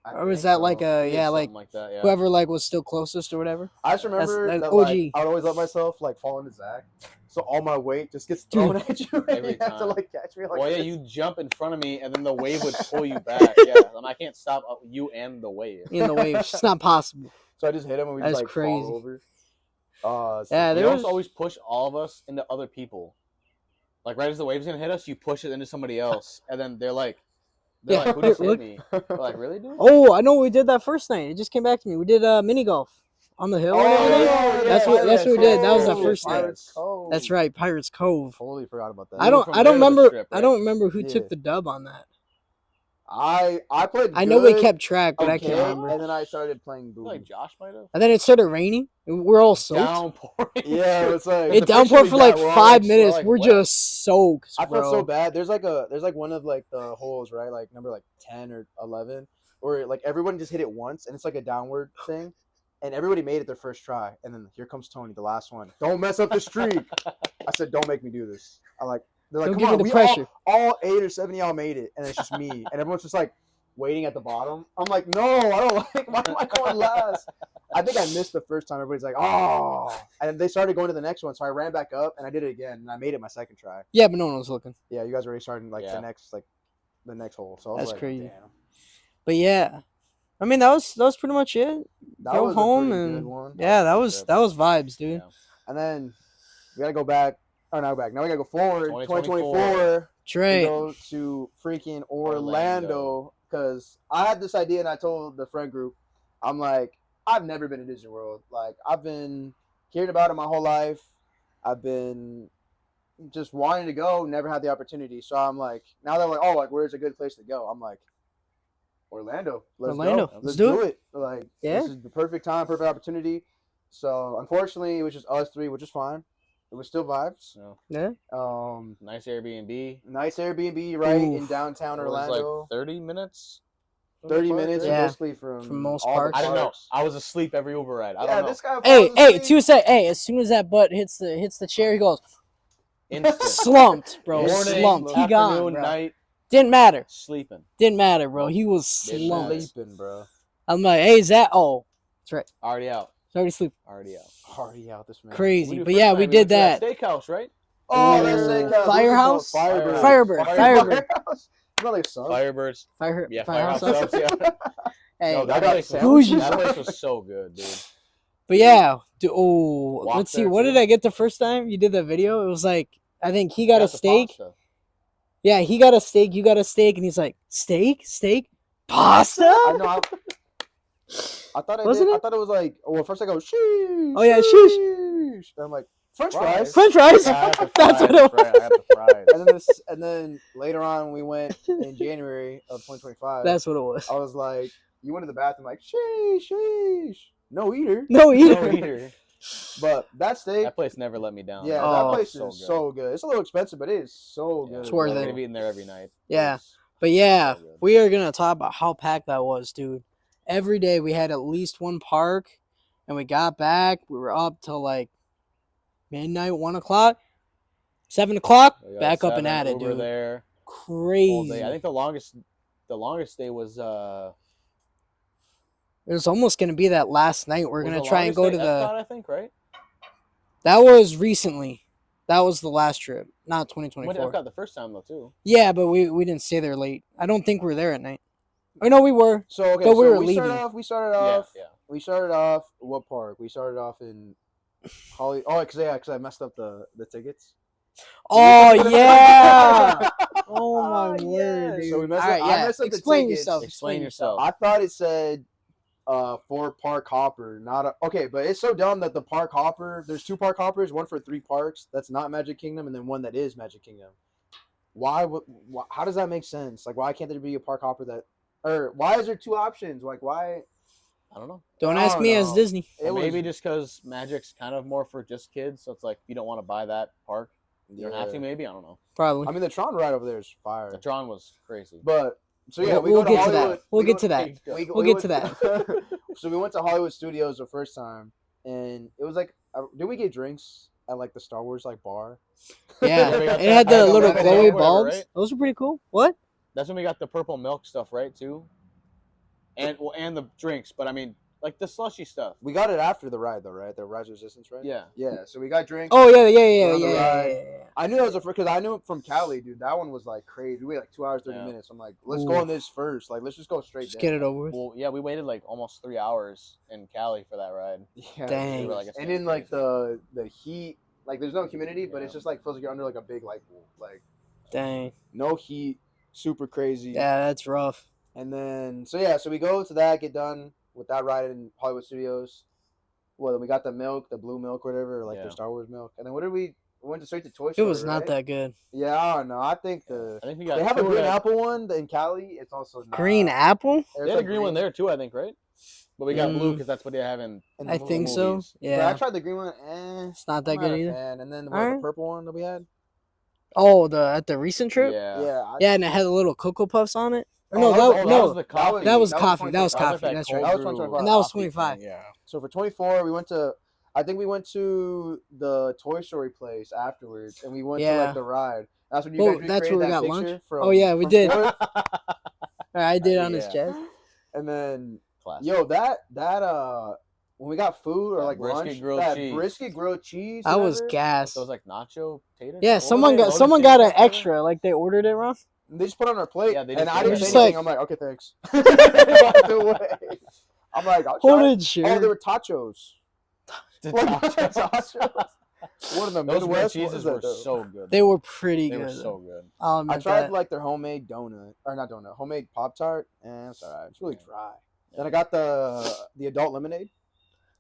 I Or was think that so. like a We did yeah, like something like that. Yeah. whoever like was still closest or whatever? I just remember that's that OG. like I would always let myself like fall into Zach, so all my weight just gets thrown at you, and Every you have to time. like catch me like. Well, yeah, this. you jump in front of me, and then the wave would pull you back. Yeah, I can't stop you and the wave. In the wave, it's just not possible. So I just hit him, and we That's just like crazy. fall over. Yeah, They there also was always push all of us into other people. Like right as the wave's gonna hit us, you push it into somebody else, and then they're like, Yeah, who just look. hit me? We're like, really, dude? Oh, I know what we did that first night. It just came back to me. We did mini golf on the hill. and everything. yeah, That's what we did. That was the first night. Pirates Cove. That's right, Pirates Cove. Totally forgot about that. I don't from there to the remember. strip, I right? don't remember who Yeah. took the dub on that. I played. I know we good, kept track, but I okay, can't remember. and then I started playing I feel booby. like Josh might have. And then it started raining. And we're all soaked. Downpouring. Yeah, it's like It the picture downpoured we for like got, we're all, 5 like, minutes. like, We're wet. just soaked, I bro. felt so bad. There's like one of like the holes, right? Like number like 10 or 11, where like everyone just hit it once, and it's like a downward thing, and everybody made it their first try, and then here comes Tony, the last one. Don't mess up the streak. I said, don't make me do this. They're like, Don't come give me on, the we pressure. all 8 or 7 of y'all made it, and it's just me, and everyone's just like waiting at the bottom. I'm like, no, I don't like. Why am I going last? I think I missed the first time. Everybody's like, oh, and they started going to the next one, so I ran back up and I did it again, and I made it my second try. Yeah, but no one was looking. Yeah, you guys were already starting like Yeah. the next hole. So I was That's like, crazy. damn. But yeah, I mean that was pretty much it. That Drove was home a pretty and good one. yeah, that good was trip. vibes, dude. Yeah. And then we gotta go back. Or not back. Now we gotta go forward. 2024. 2024. We Trey, go to freaking Orlando because I had this idea and I told the friend group, I'm like, I've never been to Disney World. Like I've been hearing about it my whole life. I've been just wanting to go, never had the opportunity. So I'm like, now they're like, oh, like where's a good place to go? I'm like, Orlando. Orlando. Go. Let's do it. Like, Yeah. this is the perfect time, perfect opportunity. So unfortunately, it was just us three, which is fine. It was still vibes. So, yeah. nice Airbnb. Nice Airbnb right in Oof. downtown It was Orlando. like 30 minutes. 30 minutes Yeah. basically from most all the parks. I don't know. parks. I was asleep every Uber ride. I Yeah, don't know. this guy. Hey, falls hey, asleep. 2 sec. Hey, as soon as that butt hits the chair, he goes Instant. slumped, bro. Morning, Slumped. He gone, afternoon, bro. night, Didn't matter. sleeping. Didn't matter, bro. He was Didn't matter. slumped. Sleeping, bro. I'm like, hey, is that? Oh, that's right. Already out. He's already sleeping. Already out. Party out this man. Crazy, We but yeah, we did that. Steakhouse, right? Oh, Ooh. that's steakhouse. Firehouse? Firebird. Firebird. Firebird. It's not like a sub. Firebirds. Fire, Yeah, firehouse. Firehouse subs. Yeah. Hey, No, I that got place, was, bougie. that place was so good, dude. but yeah, oh, Walked let's see. there, What too. did I get the first time you did that video? It was like, I think he got a the steak. pasta. Yeah, he got a steak. You got a steak, and he's like, steak, pasta. I know. I thought I Wasn't did. it? I thought it was like. Well, first I go sheesh. Oh, yeah, sheesh. And I'm like French fries. French fries. Yeah, I had the That's fries, what it right, I had the fries. And then later on we went in January of 2025. That's what it was. I was like, you went to the bathroom like sheesh. No eater. No No eater. eater. But that steak. That place never let me down. Yeah, Oh. that place So is good. so good. It's a little expensive, but it is so good. It's worth I'm it. gonna be eating there every night. Yeah. It's But yeah, so good. we are gonna talk about how packed that was, dude. Every day we had at least one park, and we got back. We were up till like midnight, 1 o'clock, 7 o'clock, We got back up and 7 at it, Uber dude. there all Crazy. day. I think the longest day was It was almost gonna be that last night. We're was gonna the try and longest go day to the. Epcot, I think, right? That was recently. That was the last trip, not Went to 2024. Epcot the first time though too. Yeah, but we didn't stay there late. I don't think we were there at night. Or no, we were. So okay, But so we were we started leaving. off. We started Yeah, off. yeah. We started off what park? We started off in Holly. Oh, because I messed up the tickets. Oh yeah. Oh my Ah, word, yes. dude. So we messed All up- right, I yeah. messed up the Explain tickets. yourself. Explain yourself. I thought it said for Park Hopper. Okay, but it's so dumb that the Park Hopper. There's 2 Park Hoppers, one for 3 parks. That's not Magic Kingdom, and then one that is Magic Kingdom. Why? How does that make sense? Like, why can't there be a Park Hopper that, or why is there 2 options? Like, why? I don't know. Don't ask me as Disney. Maybe just because Magic's kind of more for just kids, so it's like you don't want to buy that park. You don't have to. Maybe I don't know. Probably. I mean, the Tron ride over there is fire. The Tron was crazy. But so yeah, we'll go to get to Hollywood. that. We'll get to that. We'll get to that. So we went to Hollywood Studios the first time, and it was like, did we get drinks at like the Star Wars like bar? Yeah, Yeah, we got it had the that little Magic glowy whatever, bulbs. right? Those were pretty cool. What? That's when we got the purple milk stuff, right? Too, and the drinks. But I mean, like the slushy stuff. We got it after the ride though, right? The Rise Resistance ride. Yeah. Yeah. So we got drinks. Oh yeah. on the ride. I knew that was because I knew it from Cali, dude. That one was like crazy. We waited like 2 hours 30 minutes. I'm like, let's go on this first. Like, let's just go straight. Just get it over with. Well, yeah, we waited like almost 3 hours in Cali for that ride. Yeah. Dang. We were like, And then like the heat, like there's no humidity, but it's just like feels like you're under like a big light bulb. Like, Dang. no heat, super crazy. Yeah, that's rough. And then so we go to that, get done with that ride in Hollywood Studios. Well, then we got the milk, the blue milk, or whatever, or like the Star Wars milk. And then what did we went straight to Toy Story. It was not that good. Yeah, I don't know. I think we got they have a green apple one in Cali. It's also not. Green apple? They had a green one there too, I think, right? But we got blue because that's what they have in I think so. Yeah. But I tried the green one. It's not that good either. And then the purple one that we had. Oh, at the recent trip? Yeah. Yeah, and it had the little Cocoa Puffs on it. Or that was coffee. That was coffee. That's right. That was 25. And that was 25. Yeah. So for 24, I think we went to the Toy Story place afterwards, and we went to like the ride. That's when you guys that's where we got lunch. We from did. I did on his chest. And then, classic. when we got food or like lunch, brisket grilled cheese. I was gassed. Those like nacho taters. Yeah, someone got an extra. Like they ordered it wrong. They just put it on our plate, and I didn't say just anything. I'm like, okay, thanks. Walked away. I'm like, I'll try. Oh, they were tachos. Tachos. One of them. Those red cheeses were so good. They were pretty good. They were so good. I tried like their homemade homemade Pop-Tart, and it's alright. It's really dry. Yeah. Then I got the adult lemonade,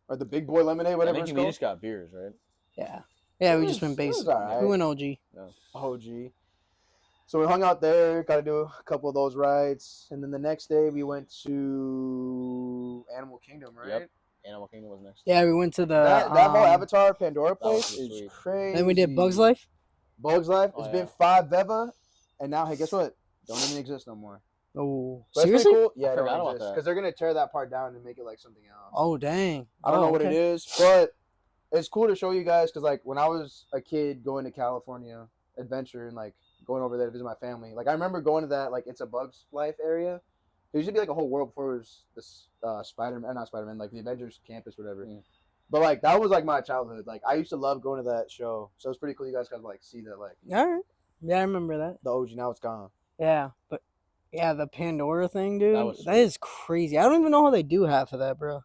or the big boy lemonade, whatever it's called. We just got beers, right? Yeah. Yeah, we just went basic. Right. We went OG. Yeah. OG. So we hung out there, got to do a couple of those rides, and then the next day we went to Animal Kingdom, right? Yep. Animal Kingdom was next. Yeah, we went to the that whole Avatar Pandora place is crazy. Then we did Bugs Life. Bugs Life. It's been 5 Veva, and now hey, guess what? Don't even exist no more. Oh, but seriously? Cool. Yeah, I don't exist because they're gonna tear that part down and make it like something else. Oh dang! I don't know what it is, but it's cool to show you guys because like when I was a kid going to California adventure and like going over there to visit my family, like I remember going to that like It's a Bugs Life area. There used to be like a whole world before it was this not Spider-Man, like the Avengers campus, whatever. Mm. But like that was like my childhood. Like I used to love going to that show, so it's pretty cool. You guys got to like see that. Like, all right, yeah, I remember that. The OG, now it's gone. Yeah, but yeah, the Pandora thing, dude, that is crazy. I don't even know how they do half of that, bro.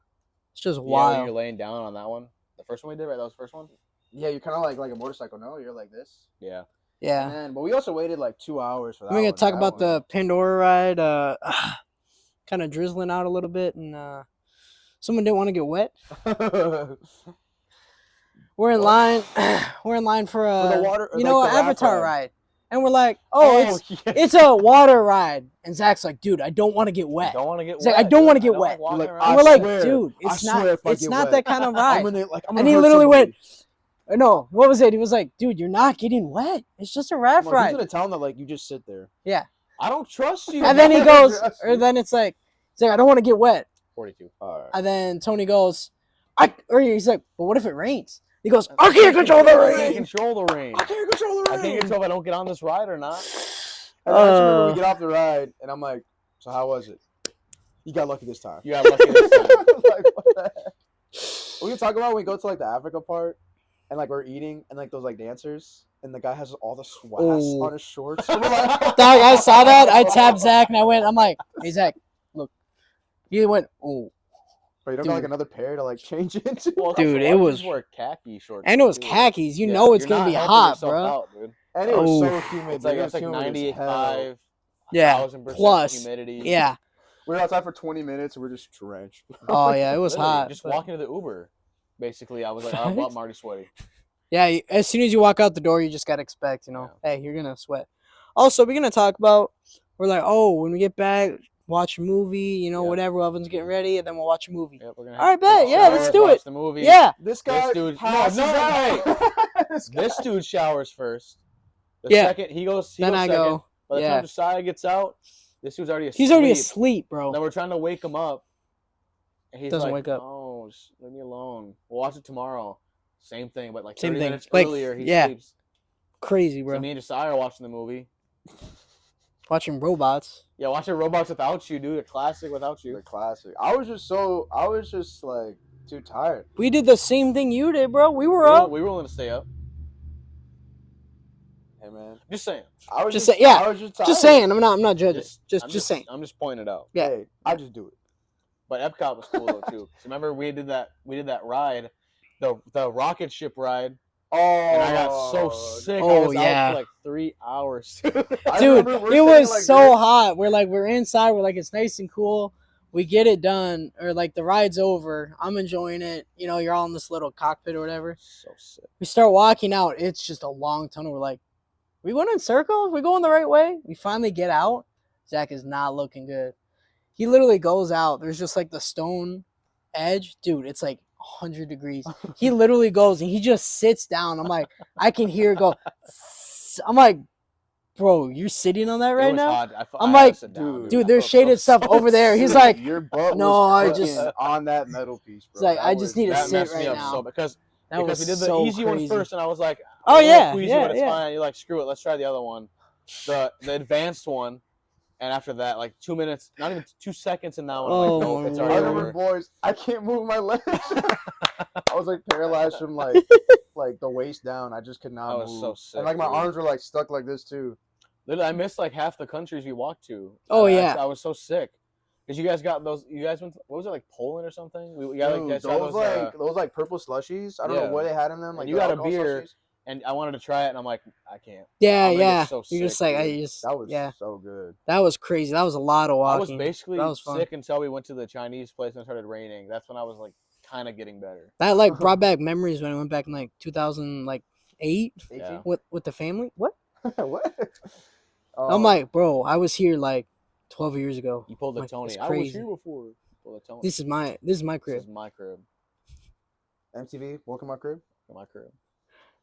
It's just wild. Yeah, you're laying down on that one. The first one we did, right? That was the first one. Yeah, you're kind of like a motorcycle. No, you're like this. Yeah. Yeah. But we also waited like 2 hours for that. We're gonna talk about the Pandora ride. Kind of drizzling out a little bit, and someone didn't want to get wet. We're in line. We're in line for the water, Avatar ride, and we're like, it's a water ride, and Zach's like, dude, I don't want to get wet. I don't want to get wet. And we're like, dude, it's not that kind of ride. And he literally went. No, what was it? He was like, dude, you're not getting wet. It's just a raft ride. He's gonna tell him that like you just sit there. Yeah. I don't trust you. And then he goes, or then it's like, I don't want to get wet. 42. All right. And then Tony goes, he's like, but what if it rains? He goes, I can't control the rain. I can't control the rain. I can't control the rain. I can't control if I don't get on this ride or not. And I just remember we get off the ride, and I'm like, so how was it? You got lucky this time. You got lucky this time. Like, what the heck? We can talk about when we go to like the Africa part, and like we're eating, and like those like dancers. And the guy has all the swass on his shorts. So like, dog, I saw that. I tapped Zach and I'm like, hey, Zach, look. He went, oh. But you don't got like another pair to like change into? Well, dude, it was. Wear khaki shorts. And it was khakis. You know it's going to be hot, bro. Out, dude. And it was so humid. It's like 98.5. Yeah. Plus. Humidity. Yeah. We were outside for 20 minutes and we're just drenched. Oh yeah, it was Literally, hot. Just but- walking to the Uber. Basically, I was like, I'm already sweaty. Yeah, as soon as you walk out the door, you just gotta expect, hey, you're gonna sweat. Also, we're gonna talk about. We're like, oh, when we get back, watch a movie, whatever. Oven's getting ready, and then we'll watch a movie. Yep, we're gonna All right, bet. Yeah, let's do watch it. the movie. Yeah. This guy This dude, passes out. This dude showers first. The Yeah. second he goes Then I second. go. By the time Josiah gets out, this dude's already asleep. He's already asleep, bro. Then we're trying to wake him up. And he's Doesn't like, wake up. "Oh, just leave me alone. We'll watch it tomorrow." Same thing, but like Same 30 thing. minutes Like, earlier, he yeah. sleeps. Crazy, bro. So me and Josiah are watching the movie. Watching robots. Yeah, watching Robots Without You, dude. A classic without you. The classic. I was just like too tired. We did the same thing you did, bro. We were up. We were willing to stay up. Hey man. Just saying. I was Just just say- yeah. I was just tired. Just saying. I'm not judging. I'm Just saying. I'm just pointing it out. Yeah. Hey, I just do it. But Epcot was cool though too. So remember we did that ride, the rocket ship ride, Oh, and I got so sick. I Oh, was yeah. out for like 3 hours. I Dude, remember we're it was saying, like, so hot. We're inside. We're like, it's nice and cool. We get it done, or like the ride's over. I'm enjoying it. You're all in this little cockpit or whatever. So sick. We start walking out. It's just a long tunnel. We're like, we going in circles? We going the right way? We finally get out. Zach is not looking good. He literally goes out. There's just like the stone edge. Dude, it's like 100 degrees. He literally goes and he just sits down. I'm like, I can hear it go. I'm like, bro, you're sitting on that It right was now? hot. I'm I had like, to sit down, Dude, I there's felt shaded so stuff over there. He's Dude, like, your butt no, was I just- fucking on that metal piece, bro. He's like, That I just need to that sit messed me right up now. so because That we was did the so easy crazy. one first, and I was like, Oh, a little yeah, queasy, yeah, but it's yeah. fine. You're like, screw it, let's try the other one, the advanced one. And after that, like 2 minutes, not even 2 seconds in that one, I'm Oh, like, nope, it's my I already remember, over. boys, I can't move my legs. I was like paralyzed from like the waist down. I just could not I was move. so sick, and like my dude. arms were like stuck like this too. Literally, I missed like half the countries we walked to. Oh, I yeah. was so sick. Because you guys got those, you guys went, what was it, like Poland or something? We got like, Dude, guys got those like purple slushies. I don't yeah. know what they had in them. Like you the got a alcohol beer, slushies. and I wanted to try it, and I'm like, I can't. Yeah, I'm gonna get yeah. so You're just sick, like, dude. That was yeah. so good. That was crazy. That was a lot of I walking. was basically That was fun. sick until we went to the Chinese place and it started raining. That's when I was like kind of getting better. That like brought back memories when I went back in like 2008 Yeah. with the family. What? What? I'm like, bro, I was here like 12 years ago. You pulled the Like, Tony. it's I was crazy. here before. Pull the Tony. This is my crib. This is my crib. MTV, welcome my crib. My crib.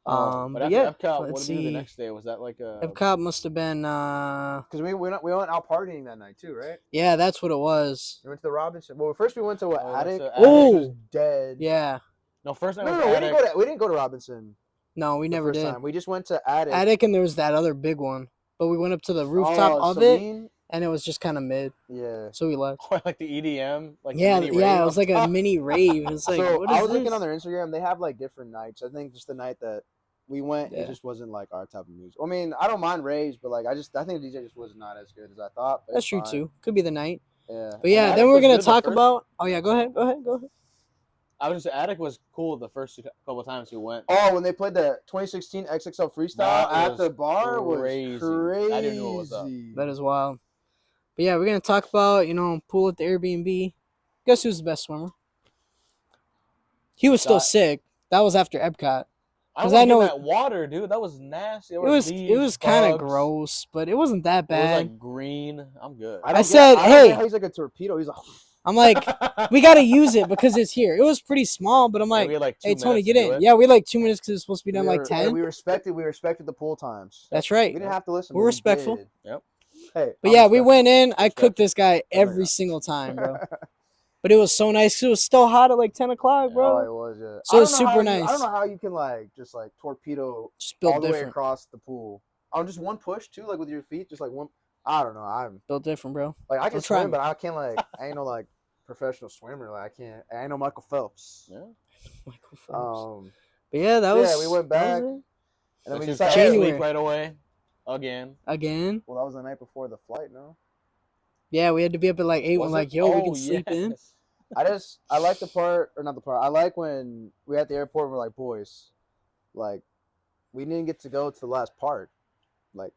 But But after yeah, Epcot, let's what did we do the see. next day? Was that like a Epcot must have been Because we went out partying that night too, right? yeah, that's what it was. We went to the Robinson. Well, first we went to what, Oh, we went Attic. to Attic Attic. was dead. Yeah. No, first night No, was no, we Attic. didn't go to Robinson. No, we the never first did. time. We just went to Attic. Attic, and there was that other big one. But we went up to the rooftop of it, Celine? and it was just kind of mid. Yeah. So we left. Like the EDM, like the Yeah, mini yeah, rave it was up like a top. mini rave. It's like, So what is I was this? looking on their Instagram. They have like different nights. I think just the night that we went, Yeah. it just wasn't like our type of music. I mean, I don't mind raves, but like I think the DJ just was not as good as I thought. But That's it's true fine. too. Could be the night. Yeah. But yeah, Attic then we're was gonna good the talk first- about. Oh yeah, go ahead. I was just Attic was cool the first couple times we went. Oh, when they played the 2016 XXL Freestyle That at was the bar crazy. was crazy. I didn't know what was up. That is wild. But yeah, we're gonna talk about pool at the Airbnb. Guess who's the best swimmer? He was still Scott. sick. That was after Epcot. I 'Cause was I in know that water, dude. That was nasty. There It was leaves, kind of bugs. gross, but it wasn't that It was bad. like green. I'm good. I don't said, get, I don't hey. get how he's like a torpedo. He's like, I'm like, we gotta use it because it's here. It was pretty small, but I'm Yeah, like, we had like 2 hey Tony, minutes get to do in. it. Yeah, we had like 2 minutes because it's supposed to be done like hey, 10. we respected the pool times. That's We right. didn't have to listen. We're but we respectful. did. Yep. Hey, But I'm yeah, we respectful. went in. I Respectful. cooked this guy every God. single time, bro. But it was so nice 'cause it was still hot at like 10 o'clock, Oh, bro. it was. Yeah. So I it's don't know super how I nice. don't know how you can like just like torpedo Just all built the way different. across the pool on just one push too, like with your feet, just like one. I don't know. I'm Built different, bro. like I can We'll try swim, it. but I can't like. I ain't no like professional swimmer. Like I can't. I ain't no Michael Phelps. Yeah. Michael Phelps. Um, But yeah, that yeah, was. we went that was back. it. and then we Let's decided. just January. sleep right away. Again. Again. Well, that was the night before the flight. No, Yeah, we had to be up at like 8. We're Was like, it? yo, we Oh, can sleep in. yes. I like the part or not the part. I like when we at the airport. And we're like, boys, like we didn't get to go to the last part. Like,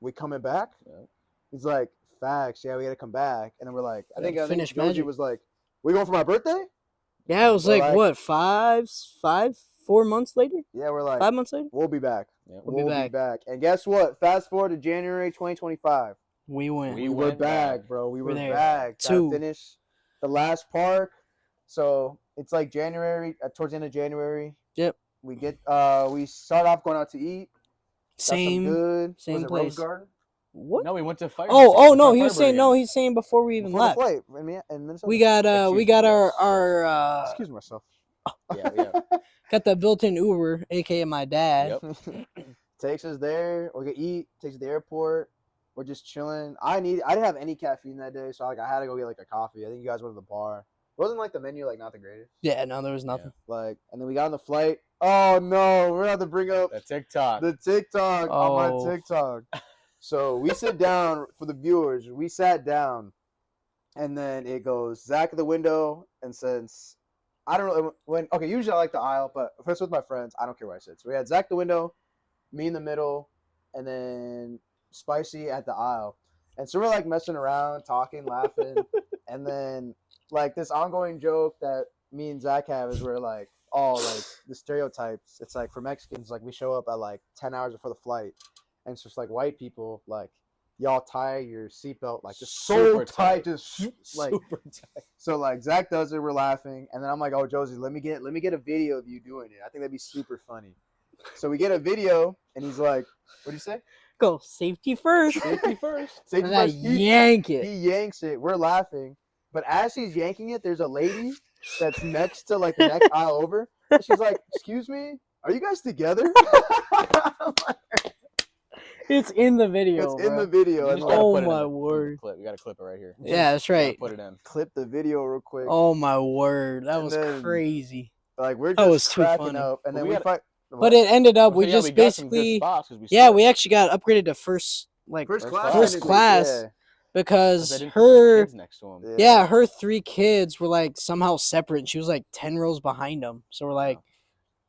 we coming back? Yeah. He's like, facts. Yeah, we got to come back. And then we're like, I think finish Joji Magic. was like, we going for my birthday? Yeah, it was We're like, what, 4 months later? Yeah, we're like, 5 months later? we'll be back. Yep. We'll be back. And guess what? Fast forward to January 2025. We went. We were back, bro. We were there. back. Got 2. to finish the last park. So it's like January, towards the end of January. Yep. We start off going out to eat. Same good. same Was it place. Rose Garden? What? No, we went to Fire. No, he was saying before we even Before left. the flight in Minnesota. We got our Excuse myself. Yeah. got the built-in Uber, aka my dad. Yep. Takes us there. We can eat. Takes us to the airport. We're just chilling. I didn't have any caffeine that day, so I had to go get like a coffee. I think you guys went to the bar. Wasn't like the menu like not the greatest? Yeah, no, there was nothing. Like, and then we got on the flight. Oh no, we're gonna have to bring up The TikTok. on my TikTok. So we sit down for the viewers. We sat down, and then it goes Zach at the window, and since I don't know usually I like the aisle, but if it's with my friends, I don't care where I sit. So we had Zach at the window, me in the middle, and then Spicy at the aisle. And so we're like messing around, talking, laughing, and then like this ongoing joke that me and Zach have is we're like, like the stereotypes. It's like for Mexicans, like we show up at like 10 hours before the flight, and it's just like white people, like y'all tie your seatbelt like just so tight, just like super tight. So like Zach does it, we're laughing, and then I'm like, oh Josie, let me get a video of you doing it. I think that'd be super funny. So we get a video, and he's like, what do you say? Go safety first. Safety first. And I yank it. He yanks it. We're laughing. But as he's yanking it, there's a lady that's next to like the next aisle over. And she's like, excuse me, are you guys together? It's in the video. It's in the video. You just And gotta Oh put it my in the word. clip. We gotta clip it right here. Yeah, that's right. Put it in. clip the video real quick. Oh my word. That And was then- crazy. Like we're That was just too cracking funny. up. And then We we gotta- fight. But it ended up we So, just we got some good basically spots 'cause we yeah, split. we actually got upgraded to first First class. First technically, class. Yeah. They because didn't put their her kids next to him. yeah, her 3 kids were like somehow separate and she was like 10 rows behind them. So we're like,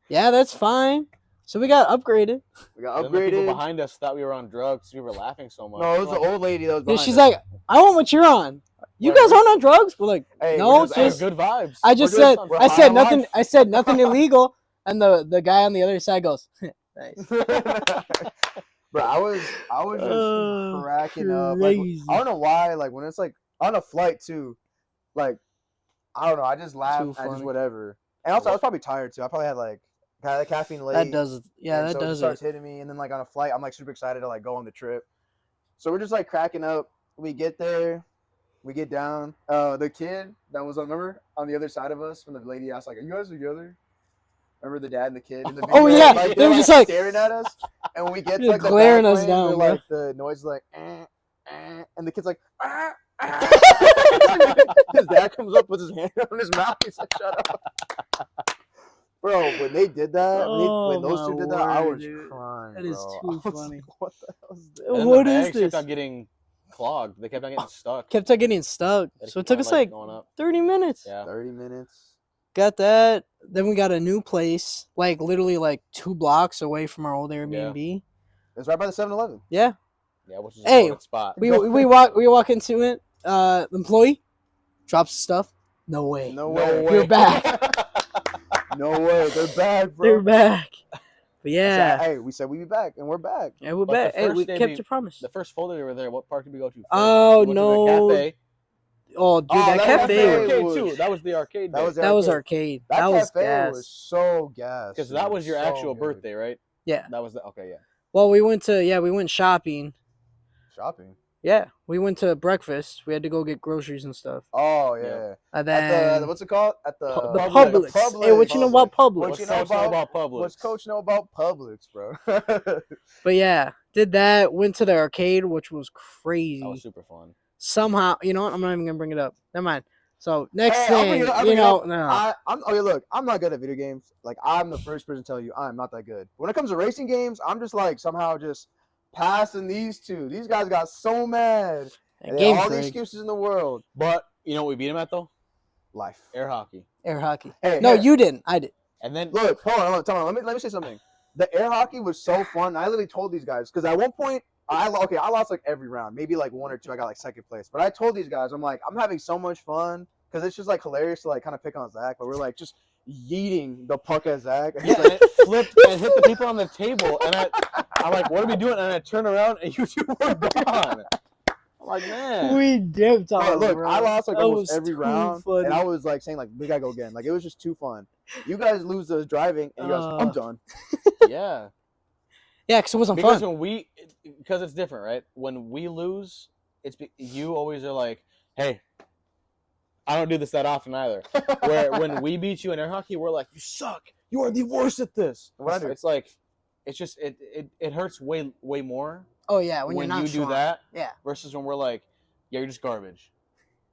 yeah, that's fine. So we got upgraded. We got Then the people upgraded. behind us thought we were on drugs. We were laughing so much. No, it was the old lady that was And behind she's us. like, I want what you're on. You Like, guys aren't on drugs? We're like, Hey, no, we're it's Hey, just good vibes. I just We're doing said something. I We're said high on nothing life. I said nothing illegal and the guy on the other side goes, nice. Bro, I was just cracking up. Like, Crazy. I don't know why. Like when it's like on a flight too, like I don't know. I just laughed. Too I just funny. whatever. And also, I was probably tired too. I probably had like caffeine late. That does yeah, and that so it does starts it. hitting me, and then like on a flight, I'm like super excited to like go on the trip. So we're just like cracking up. We get there, we get down. The kid that was remember on the other side of us when the lady asked like, "Are you guys together?" Remember the dad and the kid in the video? Oh, yeah. Like, They were just like staring at us, and when we get to just like the glaring back us lane, down, we're, bro. like the noise is like, and the kid's like, his dad comes up with his hand on his mouth. He's like, "Shut up." Bro, when they did that, when those Oh, two did my that, I word, was dude. crying. That is bro. too I was funny. like, what the hell is this? And then What the is bags this? kept on getting clogged. They kept on getting stuck. Kept on getting stuck. They had to So it keep took on, us like going up. 30 minutes. Yeah. 30 minutes. Got that. Then we got a new place, like literally like 2 blocks away from our old Airbnb. It's right by the 7-Eleven. Yeah. Yeah, which is a Hey, good spot. We walk into it. The employee drops the stuff. No way. No No way. way. You're back. No way. They're back, bro. They're back. But yeah. Hey, we said we'd be back, and we're back. Yeah, we're But the back. Hey, first we day kept we- your promise. The first full day we were there, what park did we go to first? Oh, We went to the no. cafe. Oh, dude, Oh, that that That was cafe. the was- arcade too. That was the arcade. That was the That was arcade. arcade. That That was cafe gas. was so gas. because that was your so actual good. birthday, right? Yeah. That was the okay. Yeah. Well, we went shopping. Shopping. Yeah, we went to breakfast. We had to go get groceries and stuff. Oh, Yeah. yeah. And At then the, what's it called? At the, the Publix. Publix. Hey, what you know about Publix? What What's you know Coach know about Publix? What's Coach know about Publix, bro? But yeah, did that. Went to the arcade, which was crazy. That was super fun. Somehow, you know what? I'm not even gonna bring it up. Never mind. So next Hey, I'll bring thing, it up, I'll you bring it know, up. no. Okay, look, I'm not good at video games. Like, I'm the first person to tell you I'm not that good. When it comes to racing games, I'm just like somehow just passing these two. These guys got so mad. And they had Game all the Freak, excuses in the world. But you know what we beat him at though? Life. Air hockey. air hockey. Hey, No, hey, you didn't. I did. And then look, hold on. Let me say something. The air hockey was so fun. I literally told these guys because at one point I lost like every round, maybe like one or two. I got like second place, but I told these guys, I'm like, I'm having so much fun because it's just like hilarious to like kind of pick on Zach, but we're like just yeeting the puck at Zach. And Yeah, he's like, and it flipped and hit the people on the table, and I'm like, what are we doing? And I turn around, and you two were gone. I'm like, man. We dipped on bro, him, look, bro. I lost like That almost was every too round, funny. and I was like saying like we gotta go again. Like it was just too fun. You guys lose the driving, and you guys, I'm done. Yeah. Yeah, because it wasn't Because fun. because it's different, right? When we lose, you always are like, hey, I don't do this that often either. Where when we beat you in air hockey, we're like, you suck. You are the worst at this. It's like, it's just it hurts way more. Oh yeah, when when you're not you strong. do that. Yeah. Versus when we're like, yeah, you're just garbage.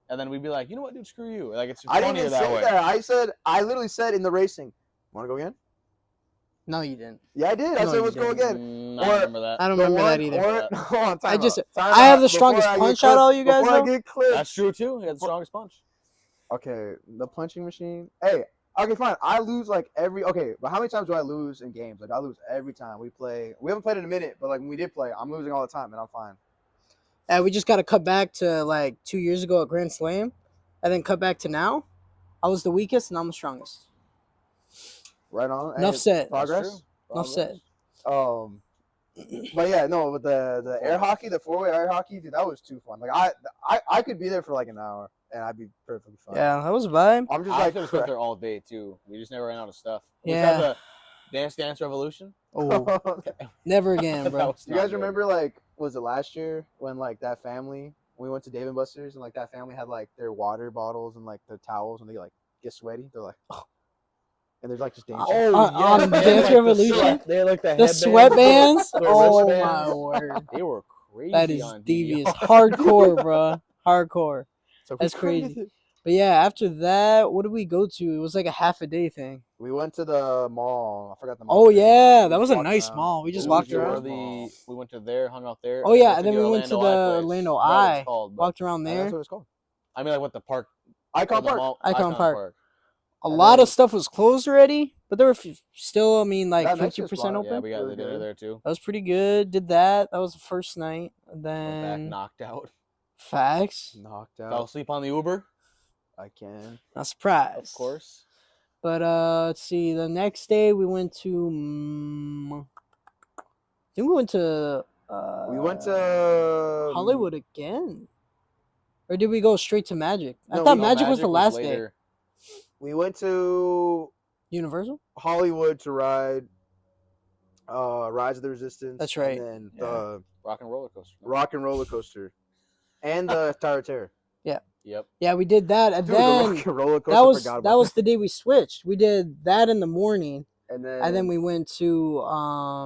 And then we'd be like, you know what, dude, screw you. Like it's I funnier didn't even that say way. that. I literally said in the racing, want to go again? No, you didn't. Yeah, I did. I No, said you let's go didn't. again. I don't remember that. I don't remember that either. Hold on, time out. I have the strongest punch out of all you guys, Before I though. get clipped. That's true too. He had the strongest punch. Okay, the punching machine. Hey, okay, fine. I lose like every. Okay, but how many times do I lose in games? Like I lose every time we play. We haven't played in a minute, but like when we did play, I'm losing all the time, and I'm fine. We just got to cut back to like 2 years ago at Grand Slam, and then cut back to now. I was the weakest, and I'm the strongest. Right on. Enough Hey, said. Progress. Enough said. But yeah, no, with the air hockey, the 4-way air hockey, dude, that was too fun. Like I could be there for like an hour, and I'd be perfectly fine. Yeah, that was a vibe. I'm just I like could have spent there all day too. We just never ran out of stuff. We Yeah. had the Dance Revolution. Oh, never again, bro. You guys remember like was it last year when like that family we went to Dave and Buster's and like that family had like their water bottles and like the towels and they like get sweaty. They're like, oh. And they're like just dancing. On They had, Dance like, Revolution? They had like the sweatbands? The Oh wristbands. my word. They were crazy. That is on devious. DVR. Hardcore, bro. Hardcore. So That's crazy. But yeah, after that, what did we go to? It was like a half a day thing. We went to the mall. I forgot the mall. Oh yeah, We that was a walked nice around. mall. We just Ooh, walked sure. around. We went to there, hung out there. Oh yeah, and then we went to the Orlando Eye. Called, Walked around That's there. what it's called. I mean, like what the park? Icon Park. Icon Park. A And lot then- of stuff was closed already, but there were still, I mean, like That Mexican 50% spot, open. Yeah, we got Really the dinner good. there too. That was pretty good. Did that. That was the first night. And Went back then knocked out. facts. Knocked Fell out. asleep on the Uber, I can. Not surprised. of course. But let's see. The next day we went to. I think we went to. We went to Hollywood again, or did we go straight to Magic? I No, thought no, Magic was the last day. later. We went to Universal. Hollywood to ride Rise of the Resistance. That's right. And then Yeah. the Rock and roller coaster. Rock and Roller Coaster. And the Tower of Terror. Yep. Yeah, we did that, and Dude, then the Rock and Roller Coaster. that was forgot that about was the day we switched. We did that in the morning, And and then we went to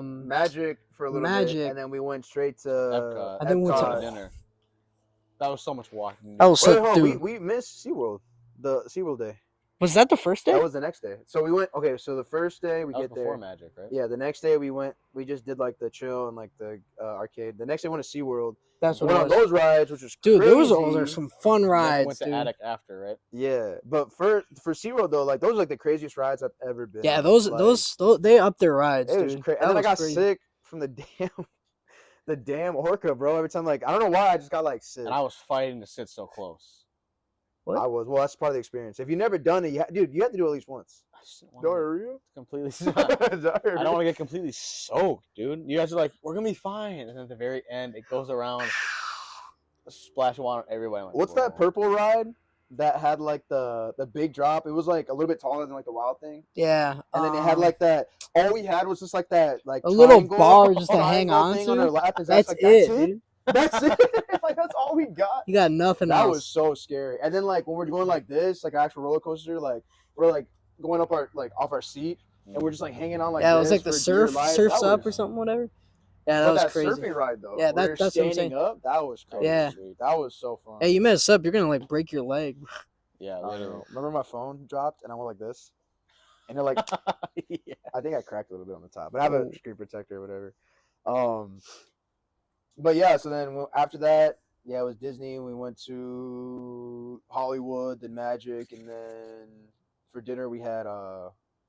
Magic for a little bit. Magic. And then we went straight to Epcot. And then we went Got to- a dinner. That was so much walking. Oh, so Wait, dude, we missed SeaWorld. The SeaWorld day. was that the first day? That was the next day. So we went. Okay, so the first day we That was get before there. Magic, right? Yeah, the next day we went. We just did like the chill and like the arcade. The next day we went to SeaWorld. That's what Went it on was. those rides, which was Dude, crazy. those are some fun And then we rides, went to dude. Attic after, right? Yeah, but for SeaWorld though, like those are like the craziest rides I've ever been. Yeah, on. those Like, they up their rides, it was dude. crazy. That And then I was got crazy. sick from the damn orca, bro. Every time, like I don't know why, I just got like sick. And I was fighting to sit so close. What? I was. Well, that's part of the experience. If you've never done it, dude, you have to do it at least once. I just didn't want to Diarrhea? get completely. I don't want to get completely soaked, dude. You guys are like, we're gonna be fine, and then at the very end, it goes around, splash of water everywhere. I'm like, What's that "Whoa." purple ride that had like the big drop? It was like a little bit taller than like the wild thing. Yeah, And then it had like that. All we had was just like that, like a little triangle- bar just to hang triangle on thing to. on our lap. Is That's like, it, dude. That's it. Like that's all we got. You got nothing That else. was so scary. And then like when we're going like this, like actual roller coaster, like we're like going up our like off our seat, and we're just like hanging on like. Yeah, it was this like the for dear surf, life. surfs That up was- or something, whatever. Yeah, that But was that crazy. surfing ride though. Yeah, where that's you're what I'm standing saying. up. That was crazy. Yeah. That was so fun. Hey, you mess up, you're gonna like break your leg. Yeah, I don't literally. know. Remember my phone dropped and I went like this, and it like Yeah. I think I cracked a little bit on the top, but I have a Oh. screen protector or whatever. But yeah, so then after that, yeah, it was Disney. We went to Hollywood, then Magic, and then for dinner we had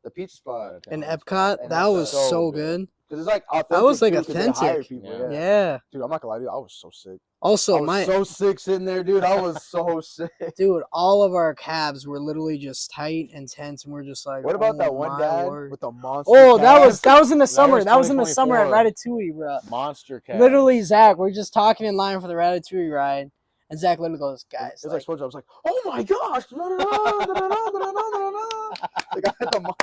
the the pizza spot. in Italian Epcot. And That it's was so so good. good. Because it's like authentic. That was like too, 'cause they hire authentic. people, Yeah. Yeah. Dude, I'm not gonna lie to you. I was so sick. Also, I was so sick sitting there, dude. I was so sick. dude, all of our cabs were literally just tight and tense, and we're just like, What about that oh one my dad word. with the monster? Oh, that was in the That summer. was That was in the summer at 2024. Ratatouille, bro. Monster cat. Literally, Zach, we're just talking in line for the Ratatouille ride, and Zach literally goes, "Guys, It's like SpongeBob. I was like, oh my gosh! Like, I had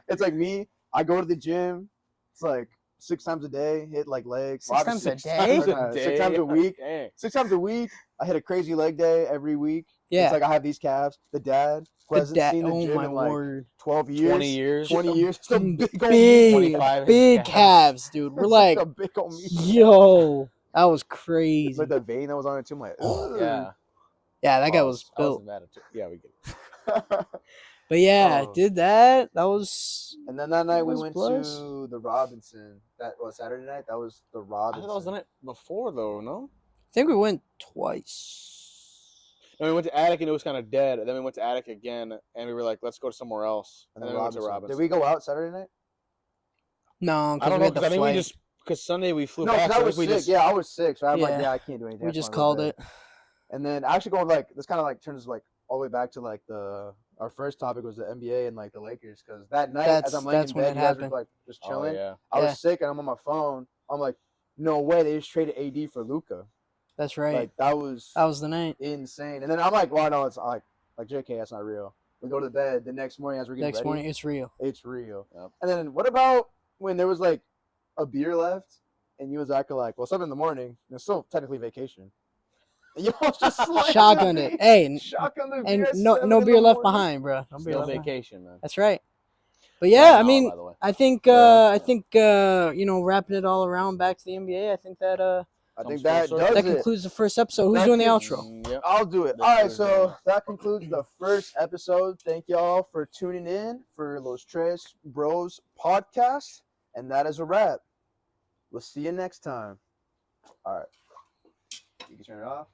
it's like me. I go to the gym. It's like 6 times a day. Hit like legs. 6 times a day? 6 times a week. Dang. 6 times a week. I hit a crazy leg day every week. yeah." It's like I have these calves. The dad who hasn't seen the Oh gym my in like word. 12 years. 20 years. 20 years. It's a big old Big, 25 big calves. calves, dude. We're It's like, a big old meat. yo, that was It's crazy. like the vein that was on it too. I'm like, ugh. Yeah. Yeah, that guy Oh, was I was built. in that too. Yeah, we get it. But yeah, Oh. did that. That was. And then that night we was went plus. to the Robinson. That was Saturday night. That was the I Robinson. thought that was the night before, though, no? I think we went twice. And we went to Attic and it was kind of dead. And then we went to Attic again and we were like, let's go somewhere else. And And then then we went to Robinson. Robinson. Did we go out Saturday night? No, I because don't we know, had because the I think we flight. just, because Sunday we flew No, back. because So I was we sick. just, Yeah, I was sick. So I'm like, Yeah. yeah, I can't do anything. We I just wanna go to called bed. it. And then actually going like this kind of like turns like all the way back to like our first topic was the NBA and like the Lakers, because that night as I'm laying in when bed, it you guys happened. were like just oh, chilling. yeah. I Yeah. was sick and I'm on my phone. I'm like, no way, they just traded AD for Luka. That's right. Like that was the night. insane. And then I'm like, well, no, it's like JK, that's not real. We go to bed the next morning as we're getting Next ready. morning, it's real. It's real. Yep. And then what about when there was like a beer left and you and Zach are like, well, 7 in the morning, and it's still technically vacation. And you all just like Shotgunned it. Hey, shotgun the and beer at no 7 no in beer the left morning. behind, bro. No beer Still left behind. vacation, man. That's right. But yeah, I An mean, hour, by the way. I think Yeah. you know, wrapping it all around back to the NBA. I think that I think Comes full that circle. does that it. concludes the first episode. Who's That doing the con- outro? Yep. I'll do it. That's All right, what so we're that concludes the first episode. Thank y'all for tuning in for Los Tres Bros podcast. And that is a wrap. We'll see you next time. All right. You can turn it off.